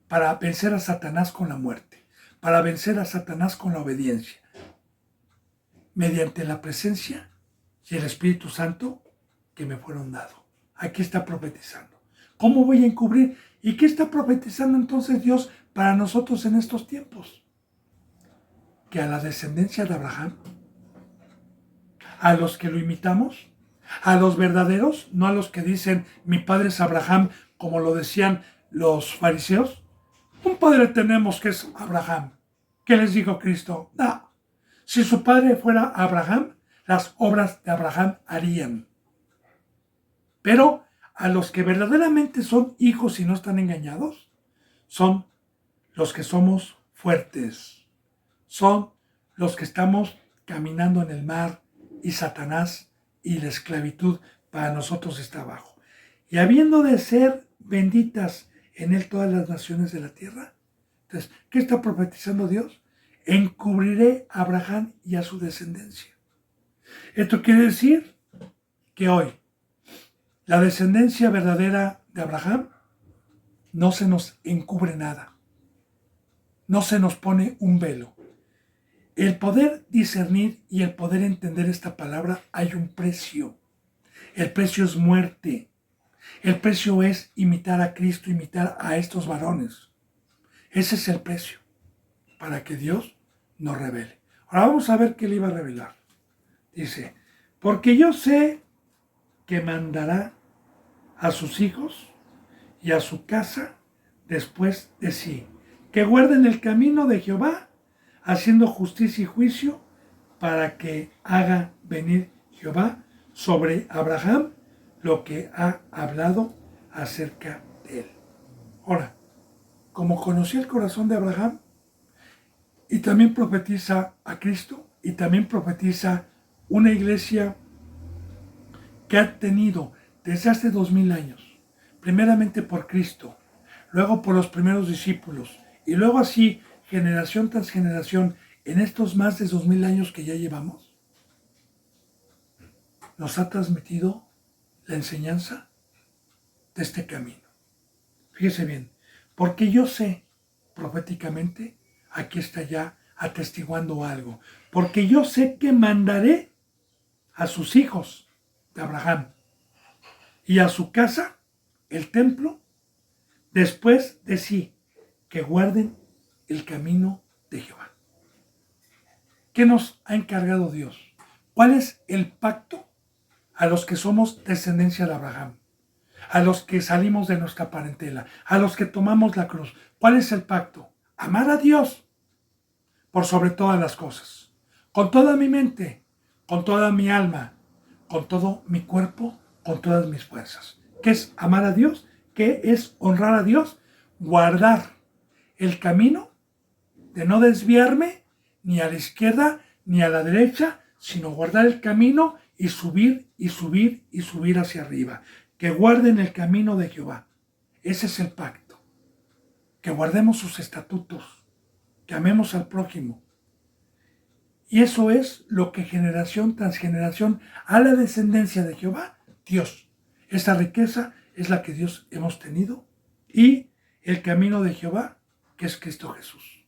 para vencer a Satanás con la muerte, para vencer a Satanás con la obediencia, mediante la presencia y el Espíritu Santo que me fueron dados. Aquí está profetizando. ¿Cómo voy a encubrir? ¿Y qué está profetizando entonces Dios para nosotros en estos tiempos? que a la descendencia de Abraham, a los que lo imitamos, a los verdaderos, no a los que dicen mi padre es Abraham, como lo decían los fariseos. Un padre tenemos que es Abraham. ¿Qué les dijo Cristo? No. Si su padre fuera Abraham, las obras de Abraham harían. Pero a los que verdaderamente son hijos y no están engañados, son los que somos fuertes. Son los que estamos caminando en el mar y Satanás y la esclavitud para nosotros está abajo. Y habiendo de ser benditas en él todas las naciones de la tierra. Entonces, ¿qué está profetizando Dios? Encubriré a Abraham y a su descendencia. Esto quiere decir que hoy la descendencia verdadera de Abraham no se nos encubre nada. No se nos pone un velo. El poder discernir y el poder entender esta palabra hay un precio. El precio es muerte. El precio es imitar a Cristo, imitar a estos varones. Ese es el precio para que Dios nos revele. Ahora vamos a ver qué le iba a revelar. Dice, porque yo sé que mandará a sus hijos y a su casa después de sí, que guarden el camino de Jehová, haciendo justicia y juicio, para que haga venir Jehová sobre Abraham lo que ha hablado acerca de él. Ahora, como conocía el corazón de Abraham, y también profetiza a Cristo, y también profetiza una iglesia que ha tenido desde hace 2000 años, primeramente por Cristo, luego por los primeros discípulos, y luego así, generación tras generación, en estos más de 2000 años que ya llevamos, nos ha transmitido la enseñanza de este camino. Fíjese bien, porque yo sé proféticamente, aquí está ya atestiguando algo, porque yo sé que mandaré a sus hijos de Abraham y a su casa, el templo, después de sí, que guarden el camino de Jehová. ¿Qué nos ha encargado Dios? ¿Cuál es el pacto a los que somos descendencia de Abraham? A los que salimos de nuestra parentela, a los que tomamos la cruz. ¿Cuál es el pacto? Amar a Dios por sobre todas las cosas, con toda mi mente, con toda mi alma, con todo mi cuerpo, con todas mis fuerzas. ¿Qué es amar a Dios? ¿Qué es honrar a Dios? Guardar el camino de no desviarme ni a la izquierda ni a la derecha, sino guardar el camino y subir y subir y subir hacia arriba. Que guarden el camino de Jehová. Ese es el pacto. Que guardemos sus estatutos. Que amemos al prójimo. Y eso es lo que generación tras generación a la descendencia de Jehová, Dios. Esa riqueza es la que Dios hemos tenido. Y el camino de Jehová, que es Cristo Jesús.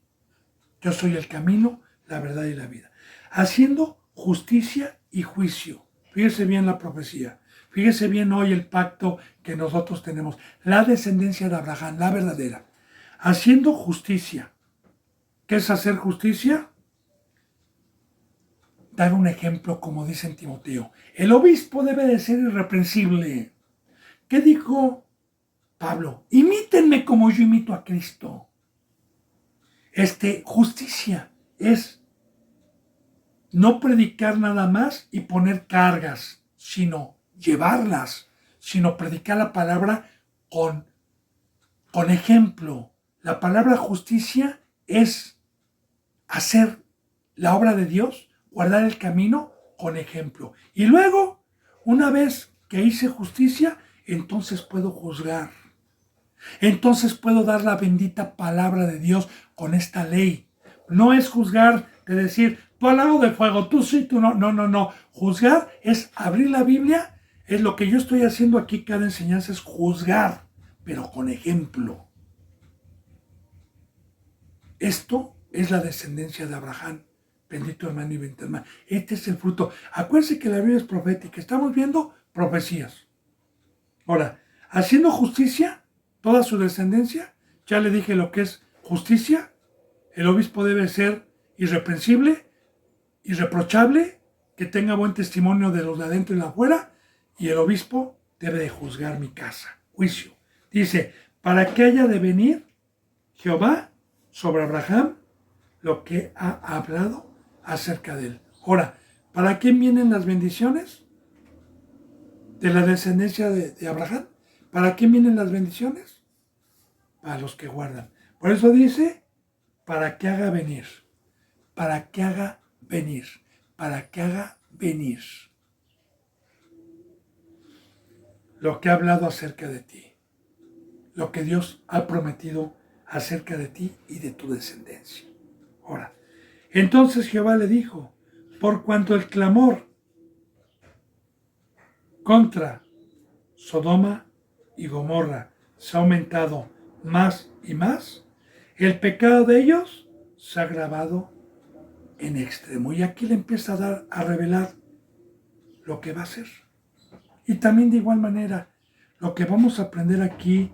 Yo soy el camino, la verdad y la vida. Haciendo justicia y juicio. Fíjese bien la profecía. Fíjese bien hoy el pacto que nosotros tenemos. La descendencia de Abraham, la verdadera. Haciendo justicia. ¿Qué es hacer justicia? Dar un ejemplo, como dice en Timoteo. El obispo debe de ser irreprensible. ¿Qué dijo Pablo? Imítenme como yo imito a Cristo. Justicia es no predicar nada más y poner cargas, sino llevarlas, sino predicar la palabra con ejemplo. La palabra justicia es hacer la obra de Dios, guardar el camino con ejemplo. Y luego, una vez que hice justicia, entonces puedo juzgar. Entonces puedo dar la bendita palabra de Dios con esta ley. No es juzgar de decir, tú al lago de fuego, tú sí, tú no. No. Juzgar es abrir la Biblia. Es lo que yo estoy haciendo aquí, cada enseñanza es juzgar, pero con ejemplo. Esto es la descendencia de Abraham. Bendito hermano y bendita hermana. Este es el fruto. Acuérdense que la Biblia es profética. Estamos viendo profecías. Ahora, haciendo justicia, toda su descendencia, ya le dije lo que es justicia. El obispo debe ser irreprensible, irreprochable, que tenga buen testimonio de los de adentro y de afuera, y el obispo debe de juzgar mi casa. Juicio. Dice, para que haya de venir Jehová sobre Abraham lo que ha hablado acerca de él. Ahora, ¿para quién vienen las bendiciones de la descendencia de Abraham? ¿Para quién vienen las bendiciones? Para los que guardan. Por eso dice, para que haga venir, para que haga venir, para que haga venir lo que ha hablado acerca de ti, lo que Dios ha prometido acerca de ti y de tu descendencia. Ahora, entonces Jehová le dijo, por cuanto el clamor contra Sodoma y Gomorra se ha aumentado más y más, el pecado de ellos se ha agravado en extremo. Y aquí le empieza a revelar lo que va a hacer. Y también de igual manera, lo que vamos a aprender aquí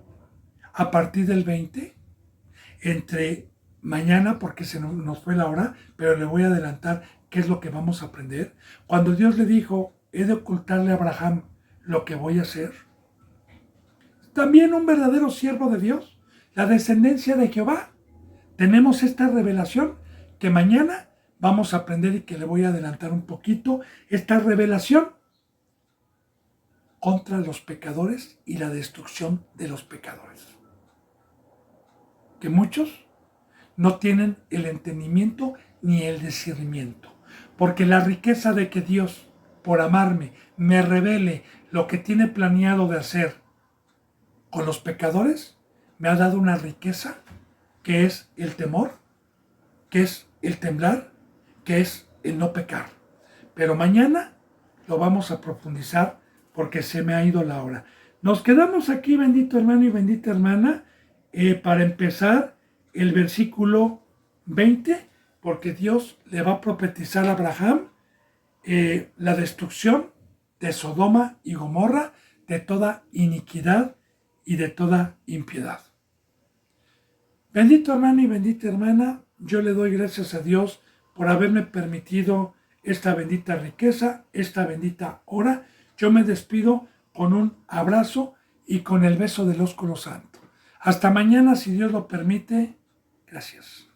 a partir del 20, entre mañana, porque se nos fue la hora, pero le voy a adelantar qué es lo que vamos a aprender. Cuando Dios le dijo, he de ocultarle a Abraham lo que voy a hacer. También un verdadero siervo de Dios, la descendencia de Jehová. Tenemos esta revelación que mañana vamos a aprender y que le voy a adelantar un poquito. Esta revelación contra los pecadores y la destrucción de los pecadores. Que muchos no tienen el entendimiento ni el discernimiento. Porque la riqueza de que Dios, por amarme, me revele lo que tiene planeado de hacer con los pecadores, me ha dado una riqueza que es el temor, que es el temblar, que es el no pecar. Pero mañana lo vamos a profundizar porque se me ha ido la hora. Nos quedamos aquí, bendito hermano y bendita hermana, para empezar el versículo 20, porque Dios le va a profetizar a Abraham la destrucción de Sodoma y Gomorra, de toda iniquidad y de toda impiedad. Bendito hermano y bendita hermana, yo le doy gracias a Dios por haberme permitido esta bendita riqueza, esta bendita hora. Yo me despido con un abrazo y con el beso del ósculo santo. Hasta mañana, si Dios lo permite. Gracias.